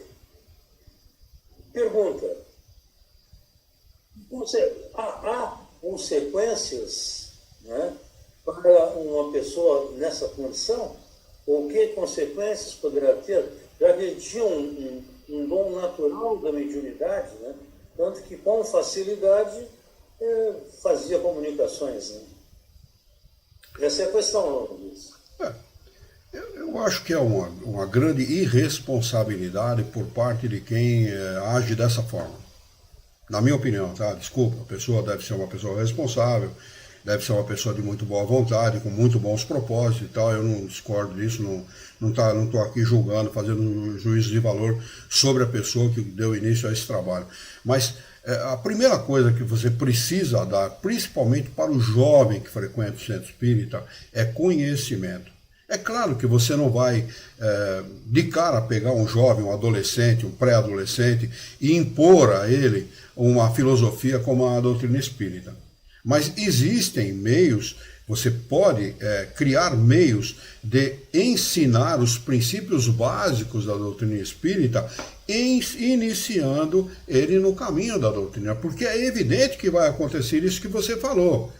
Pergunta: há consequências, né, para uma pessoa nessa condição? Ou que consequências poderá ter? Já que ele tinha um dom natural da mediunidade, né? Tanto que com facilidade fazia comunicações, né? Essa é a questão, Luiz. Eu acho que é uma grande irresponsabilidade por parte de quem age dessa forma. Na minha opinião, tá? Desculpa, a pessoa deve ser uma pessoa responsável, deve ser uma pessoa de muito boa vontade, com muito bons propósitos e tal. Eu não discordo disso, não estou aqui julgando, fazendo um juízo de valor sobre a pessoa que deu início a esse trabalho. Mas a primeira coisa que você precisa dar, principalmente para o jovem que frequenta o centro espírita, é conhecimento. É claro que você não vai de cara pegar um jovem, um adolescente, um pré-adolescente e impor a ele uma filosofia como a doutrina espírita. Mas existem meios, você pode criar meios de ensinar os princípios básicos da doutrina espírita, iniciando ele no caminho da doutrina, porque é evidente que vai acontecer isso que você falou.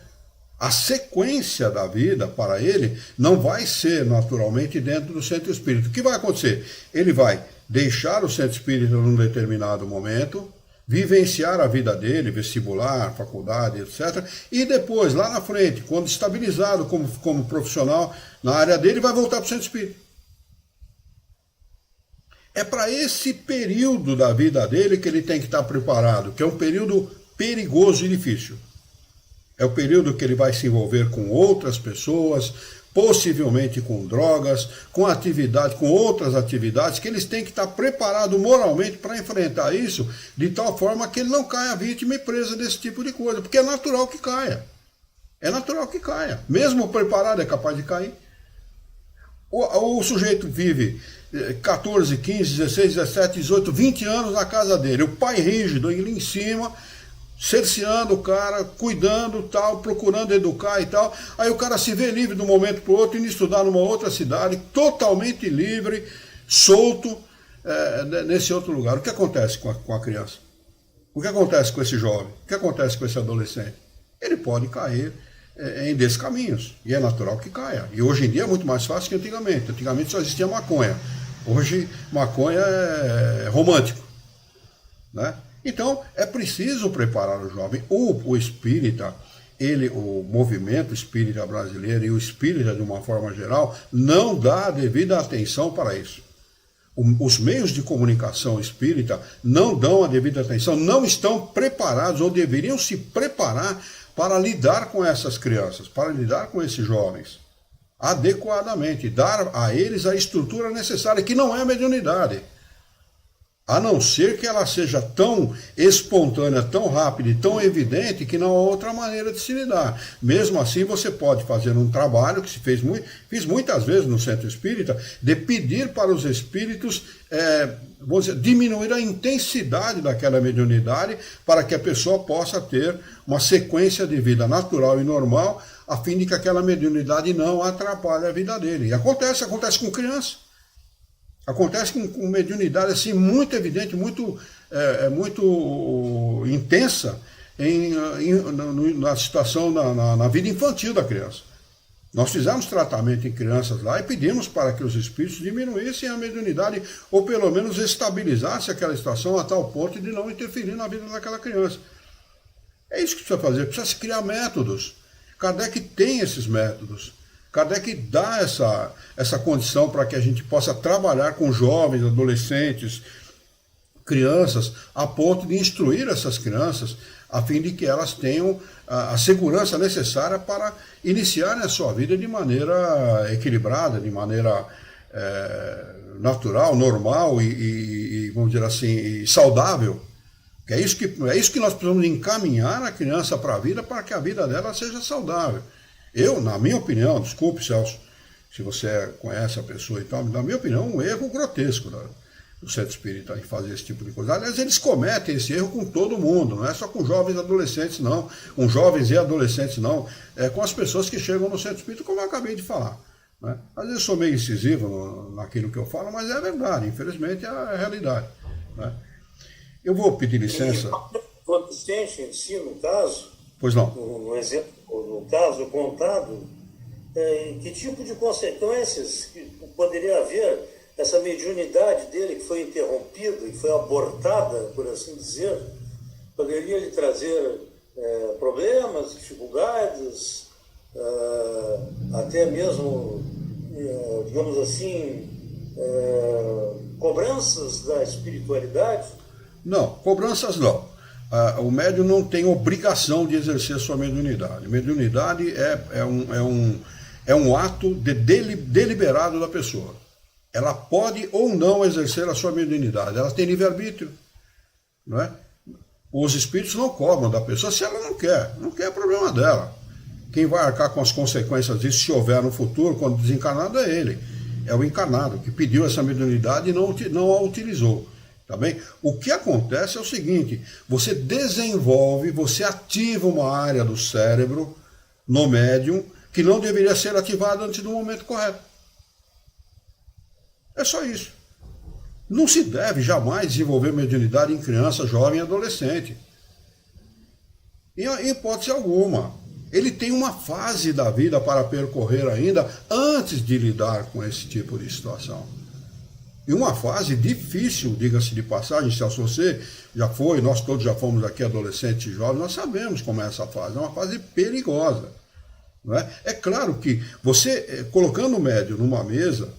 A sequência da vida para ele não vai ser naturalmente dentro do centro espírita. O que vai acontecer? Ele vai deixar o centro espírita num determinado momento, vivenciar a vida dele, vestibular, faculdade, etc. E depois, lá na frente, quando estabilizado como profissional na área dele, vai voltar para o centro espírita. É para esse período da vida dele que ele tem que estar preparado, que é um período perigoso e difícil. É o período que ele vai se envolver com outras pessoas, possivelmente com drogas, com outras atividades, que eles têm que estar preparados moralmente para enfrentar isso, de tal forma que ele não caia vítima e presa desse tipo de coisa, porque é natural que caia. É natural que caia. Mesmo preparado é capaz de cair. O sujeito vive 14, 15, 16, 17, 18, 20 anos na casa dele, o pai rígido, ele em cima, cerceando o cara, cuidando, tal, procurando educar e tal. Aí o cara se vê livre de um momento para o outro, indo estudar numa outra cidade, totalmente livre, solto, nesse outro lugar. O que acontece com a criança? O que acontece com esse jovem? O que acontece com esse adolescente? Ele pode cair em descaminhos, e é natural que caia. E hoje em dia é muito mais fácil que antigamente. Antigamente só existia maconha. Hoje maconha é romântico, né? Então, é preciso preparar o jovem. O espírita, o movimento espírita brasileiro e o espírita, de uma forma geral, não dá a devida atenção para isso. Os meios de comunicação espírita não dão a devida atenção, não estão preparados ou deveriam se preparar para lidar com essas crianças, para lidar com esses jovens adequadamente, dar a eles a estrutura necessária, que não é a mediunidade. A não ser que ela seja tão espontânea, tão rápida e tão evidente que não há outra maneira de se lidar. Mesmo assim, você pode fazer um trabalho que se fiz muitas vezes no centro espírita, de pedir para os espíritos vamos dizer, diminuir a intensidade daquela mediunidade para que a pessoa possa ter uma sequência de vida natural e normal, a fim de que aquela mediunidade não atrapalhe a vida dele. E acontece com criança. Acontece com mediunidade assim, muito evidente, muito intensa na situação, na vida infantil da criança. Nós fizemos tratamento em crianças lá e pedimos para que os espíritos diminuíssem a mediunidade ou pelo menos estabilizassem aquela situação a tal ponto de não interferir na vida daquela criança. É isso que precisa fazer, precisa se criar métodos. Kardec tem esses métodos. Kardec dá essa condição para que a gente possa trabalhar com jovens, adolescentes, crianças, a ponto de instruir essas crianças, a fim de que elas tenham a segurança necessária para iniciarem a sua vida de maneira equilibrada, de maneira natural, normal e vamos dizer assim, saudável. É isso que nós precisamos encaminhar a criança para a vida, para que a vida dela seja saudável. Na minha opinião, desculpe, Celso, se você conhece a pessoa e tal, na minha opinião, um erro grotesco do centro espírita em fazer esse tipo de coisa. Aliás, eles cometem esse erro com todo mundo, não é só com jovens e adolescentes, não, com jovens e adolescentes, não, é com as pessoas que chegam no centro espírita, como eu acabei de falar. Né? Às vezes eu sou meio incisivo naquilo que eu falo, mas é verdade, infelizmente é a realidade. Né? Eu vou pedir licença. O assistente em si, no caso, pois não. No exemplo, no caso contado, que tipo de consequências que poderia haver essa mediunidade dele que foi interrompida e foi abortada, por assim dizer, poderia lhe trazer problemas, dificuldades, até mesmo, digamos assim, cobranças da espiritualidade? Não, cobranças não. O médium não tem obrigação de exercer sua mediunidade. Mediunidade é um ato deliberado da pessoa. Ela pode ou não exercer a sua mediunidade. Ela tem livre-arbítrio. Não é? Os espíritos não cobram da pessoa se ela não quer. Não quer, é problema dela. Quem vai arcar com as consequências disso, se houver no futuro, quando desencarnado, é ele. É o encarnado que pediu essa mediunidade e não a utilizou. Tá bem? O que acontece é o seguinte, você desenvolve, você ativa uma área do cérebro no médium que não deveria ser ativada antes do momento correto. É só isso. Não se deve jamais desenvolver mediunidade em criança, jovem e adolescente. Em hipótese alguma. Ele tem uma fase da vida para percorrer ainda antes de lidar com esse tipo de situação. E uma fase difícil, diga-se de passagem, se você já foi, nós todos já fomos aqui adolescentes e jovens, nós sabemos como é essa fase, é uma fase perigosa. Não é? É claro que você, colocando o médium numa mesa,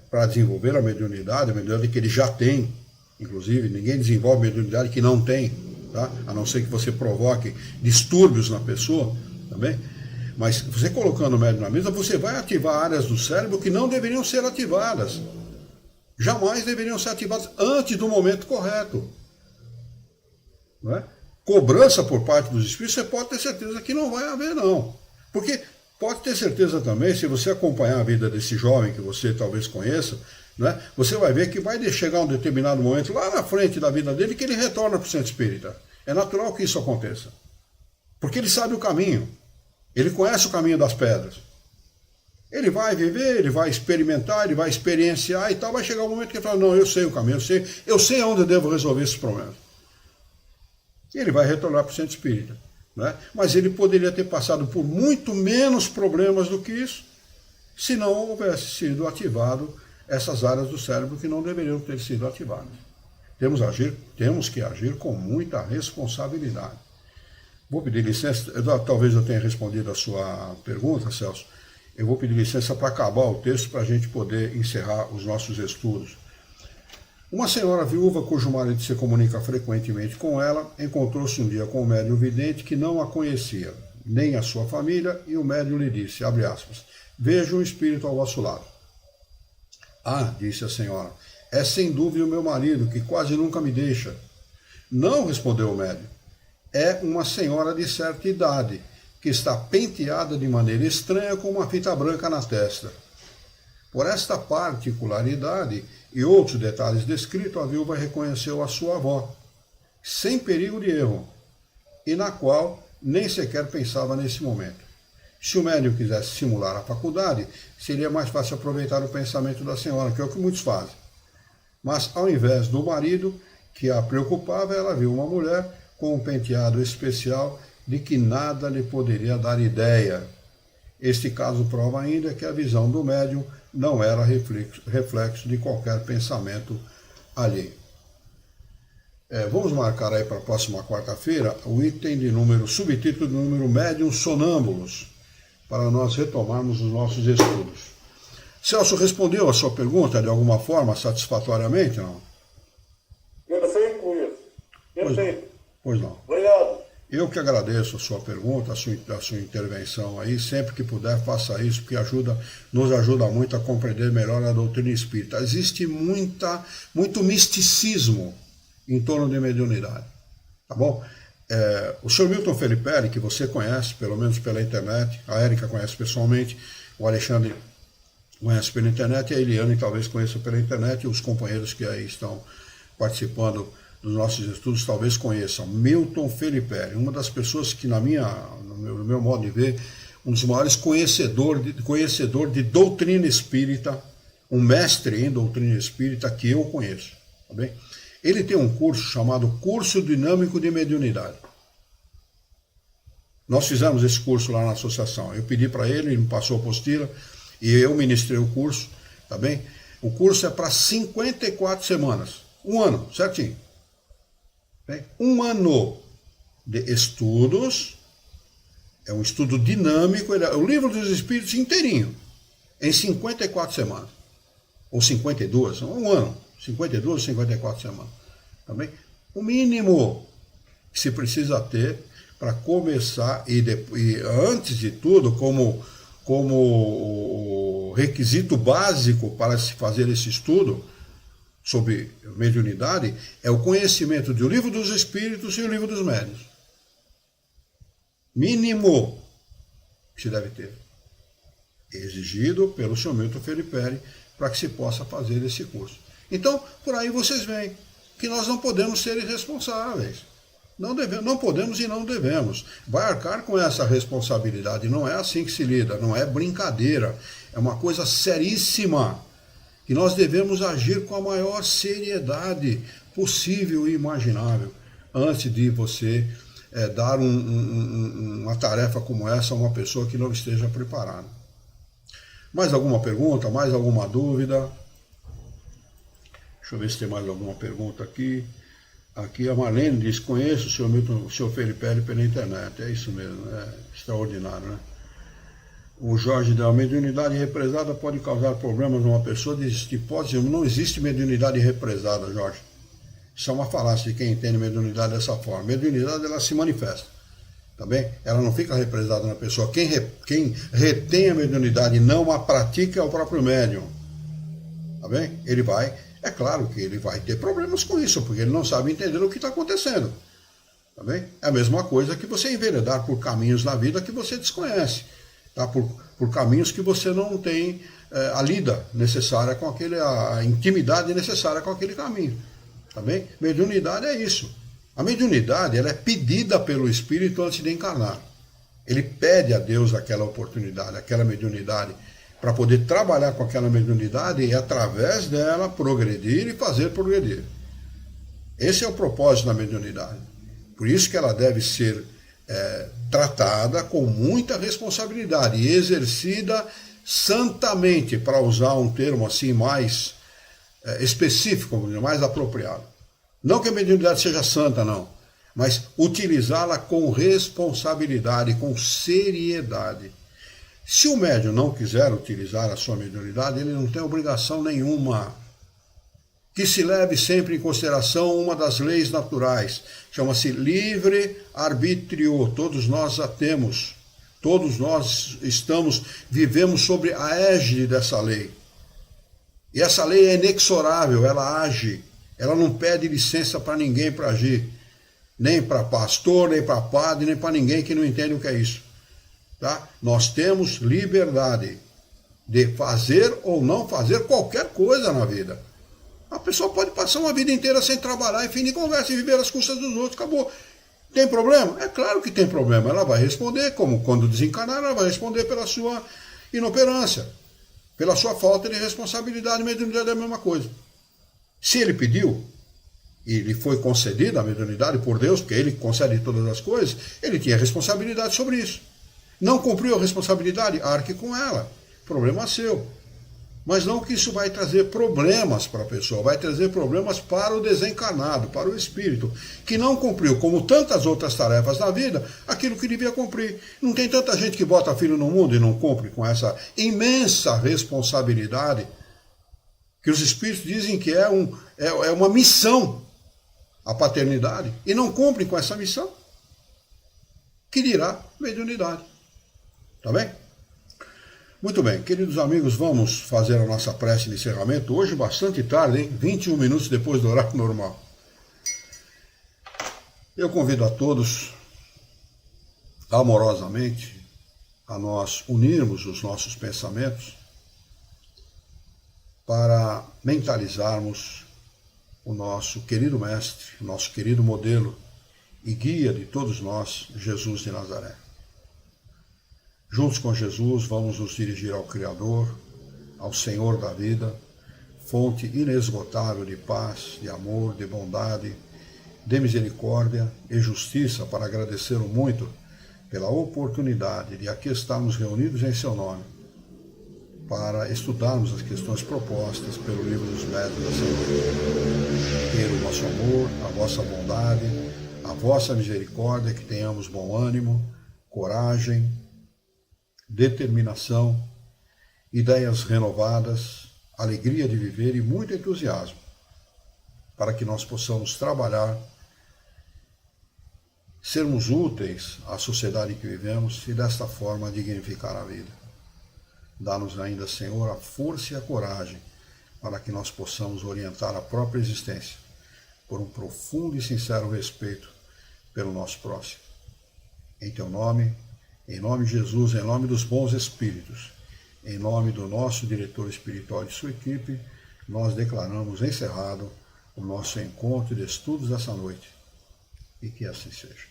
para desenvolver a mediunidade que ele já tem, inclusive, ninguém desenvolve mediunidade que não tem, tá? A não ser que você provoque distúrbios na pessoa, também. Mas você colocando o médium na mesa, você vai ativar áreas do cérebro que não deveriam ser ativadas. Jamais deveriam ser ativadas antes do momento correto. Não é? Cobrança por parte dos espíritos, você pode ter certeza que não vai haver, não. Porque pode ter certeza também, se você acompanhar a vida desse jovem que você talvez conheça, né, você vai ver que vai chegar um determinado momento lá na frente da vida dele que ele retorna para o centro espírita. É natural que isso aconteça. Porque ele sabe o caminho. Ele conhece o caminho das pedras. Ele vai viver, ele vai experimentar, ele vai experienciar e tal, vai chegar um momento que ele fala, não, eu sei o caminho, eu sei aonde eu devo resolver esses problemas. E ele vai retornar para o centro espírita. Né? Mas ele poderia ter passado por muito menos problemas do que isso, se não houvesse sido ativado essas áreas do cérebro que não deveriam ter sido ativadas. Temos que agir com muita responsabilidade. Vou pedir licença, talvez eu tenha respondido a sua pergunta, Celso. Eu vou pedir licença para acabar o texto para a gente poder encerrar os nossos estudos. Uma senhora viúva, cujo marido se comunica frequentemente com ela, encontrou-se um dia com um médium vidente que não a conhecia, nem a sua família, e o médium lhe disse, abre aspas, vejo um espírito ao vosso lado. Ah, disse a senhora, é sem dúvida o meu marido, que quase nunca me deixa. Não, respondeu o médium, é uma senhora de certa idade, que está penteada de maneira estranha com uma fita branca na testa. Por esta particularidade e outros detalhes descritos, a viúva reconheceu a sua avó, sem perigo de erro, e na qual nem sequer pensava nesse momento. Se o médium quisesse simular a faculdade, seria mais fácil aproveitar o pensamento da senhora, que é o que muitos fazem. Mas, ao invés do marido, que a preocupava, ela viu uma mulher com um penteado especial de que nada lhe poderia dar ideia. Este caso prova ainda que a visão do médium não era reflexo de qualquer pensamento alheio. Vamos marcar aí para a próxima quarta-feira o item de número, subtítulo de número Médiuns Sonâmbulos, para nós retomarmos os nossos estudos. Celso, respondeu a sua pergunta de alguma forma satisfatoriamente, não? Perfeito, Luiz. Perfeito. Pois não. Obrigado. Eu que agradeço a sua pergunta, a sua intervenção aí. Sempre que puder, faça isso, porque nos ajuda muito a compreender melhor a doutrina espírita. Existe muito misticismo em torno de mediunidade. Tá bom? O Sr. Milton Felipe, que você conhece, pelo menos pela internet, a Érica conhece pessoalmente, o Alexandre conhece pela internet, e a Eliane talvez conheça pela internet, e os companheiros que aí estão participando dos nossos estudos talvez conheçam. Milton Felipe, uma das pessoas que no meu modo de ver, um dos maiores conhecedor de doutrina espírita, um mestre em doutrina espírita que eu conheço. Tá bem? Ele tem um curso chamado Curso Dinâmico de Mediunidade. Nós fizemos esse curso lá na associação. Eu pedi para ele me passou a apostila e eu ministrei o curso, tá bem? O curso é para 54 semanas, um ano, certinho. Bem? Um ano de estudos, é um estudo dinâmico, o Livro dos Espíritos inteirinho, em 54 semanas, ou 52, um ano. 52, 54 semanas. Também. O mínimo que se precisa ter para começar, e antes de tudo, como requisito básico para se fazer esse estudo sobre mediunidade, é o conhecimento do Livro dos Espíritos e o Livro dos Médiuns. Mínimo que se deve ter. Exigido pelo Sr. Milton Felipe para que se possa fazer esse curso. Então, por aí vocês veem que nós não podemos ser irresponsáveis. Não podemos e não devemos. Vai arcar com essa responsabilidade. Não é assim que se lida, não é brincadeira. É uma coisa seríssima. E nós devemos agir com a maior seriedade possível e imaginável antes de você dar uma tarefa como essa a uma pessoa que não esteja preparada. Mais alguma pergunta? Mais alguma dúvida? Deixa eu ver se tem mais alguma pergunta aqui. Aqui a Marlene diz, conheço o Sr. Felipe pela internet. É isso mesmo, é extraordinário, né? O Jorge da mediunidade represada pode causar problemas numa pessoa de hipótese. Não existe mediunidade represada, Jorge. Isso é uma falácia de quem entende mediunidade dessa forma. Mediunidade, ela se manifesta, tá bem? Ela não fica represada na pessoa. Quem retém a mediunidade e não a pratica é o próprio médium, tá bem? É claro que ele vai ter problemas com isso, porque ele não sabe entender o que está acontecendo. Tá bem? É a mesma coisa que você enveredar por caminhos na vida que você desconhece. Tá? Por caminhos que você não tem a lida necessária com a intimidade necessária com aquele caminho. Tá bem? Mediunidade é isso. A mediunidade ela é pedida pelo espírito antes de encarnar. Ele pede a Deus aquela oportunidade, aquela mediunidade, para poder trabalhar com aquela mediunidade e, através dela, progredir e fazer progredir. Esse é o propósito da mediunidade. Por isso que ela deve ser tratada com muita responsabilidade e exercida santamente, para usar um termo assim mais específico, mais apropriado. Não que a mediunidade seja santa, não, mas utilizá-la com responsabilidade, com seriedade. Se o médium não quiser utilizar a sua mediunidade, ele não tem obrigação nenhuma. Que se leve sempre em consideração uma das leis naturais, chama-se livre-arbítrio, todos nós a temos, todos nós vivemos sobre a égide dessa lei. E essa lei é inexorável, ela age, ela não pede licença para ninguém para agir, nem para pastor, nem para padre, nem para ninguém que não entende o que é isso. Tá? Nós temos liberdade de fazer ou não fazer qualquer coisa na vida. A pessoa pode passar uma vida inteira sem trabalhar, em fim de conversa, e viver às custas dos outros, acabou. Tem problema? É claro que tem problema. Ela vai responder, como quando desencarnar, ela vai responder pela sua inoperância, pela sua falta de responsabilidade. Mediunidade é a mesma coisa. Se ele pediu, e lhe foi concedida a mediunidade por Deus, porque ele concede todas as coisas, ele tinha responsabilidade sobre isso. Não cumpriu a responsabilidade? Arque com ela. Problema seu. Mas não que isso vai trazer problemas para a pessoa, vai trazer problemas para o desencarnado, para o espírito, que não cumpriu, como tantas outras tarefas na vida, aquilo que devia cumprir. Não tem tanta gente que bota filho no mundo e não cumpre com essa imensa responsabilidade, que os espíritos dizem que é uma missão, a paternidade, e não cumprem com essa missão. Que dirá mediunidade. Tá bem? Muito bem, queridos amigos, vamos fazer a nossa prece de encerramento. Hoje bastante tarde, hein? 21 minutos depois do horário normal. Eu convido a todos, amorosamente, a nós unirmos os nossos pensamentos para mentalizarmos o nosso querido mestre, o nosso querido modelo e guia de todos nós, Jesus de Nazaré. Juntos com Jesus, vamos nos dirigir ao Criador, ao Senhor da vida, fonte inesgotável de paz, de amor, de bondade, de misericórdia e justiça, para agradecê-lo muito pela oportunidade de aqui estarmos reunidos em seu nome, para estudarmos as questões propostas pelo Livro dos Médiuns da Sabedoria. Ter o vosso amor, a vossa bondade, a vossa misericórdia, que tenhamos bom ânimo, coragem, determinação, ideias renovadas, alegria de viver e muito entusiasmo, para que nós possamos trabalhar, sermos úteis à sociedade em que vivemos e desta forma dignificar a vida. Dá-nos ainda, Senhor, a força e a coragem para que nós possamos orientar a própria existência por um profundo e sincero respeito pelo nosso próximo. Em teu nome, em nome de Jesus, em nome dos bons espíritos, em nome do nosso diretor espiritual e sua equipe, nós declaramos encerrado o nosso encontro de estudos dessa noite. E que assim seja.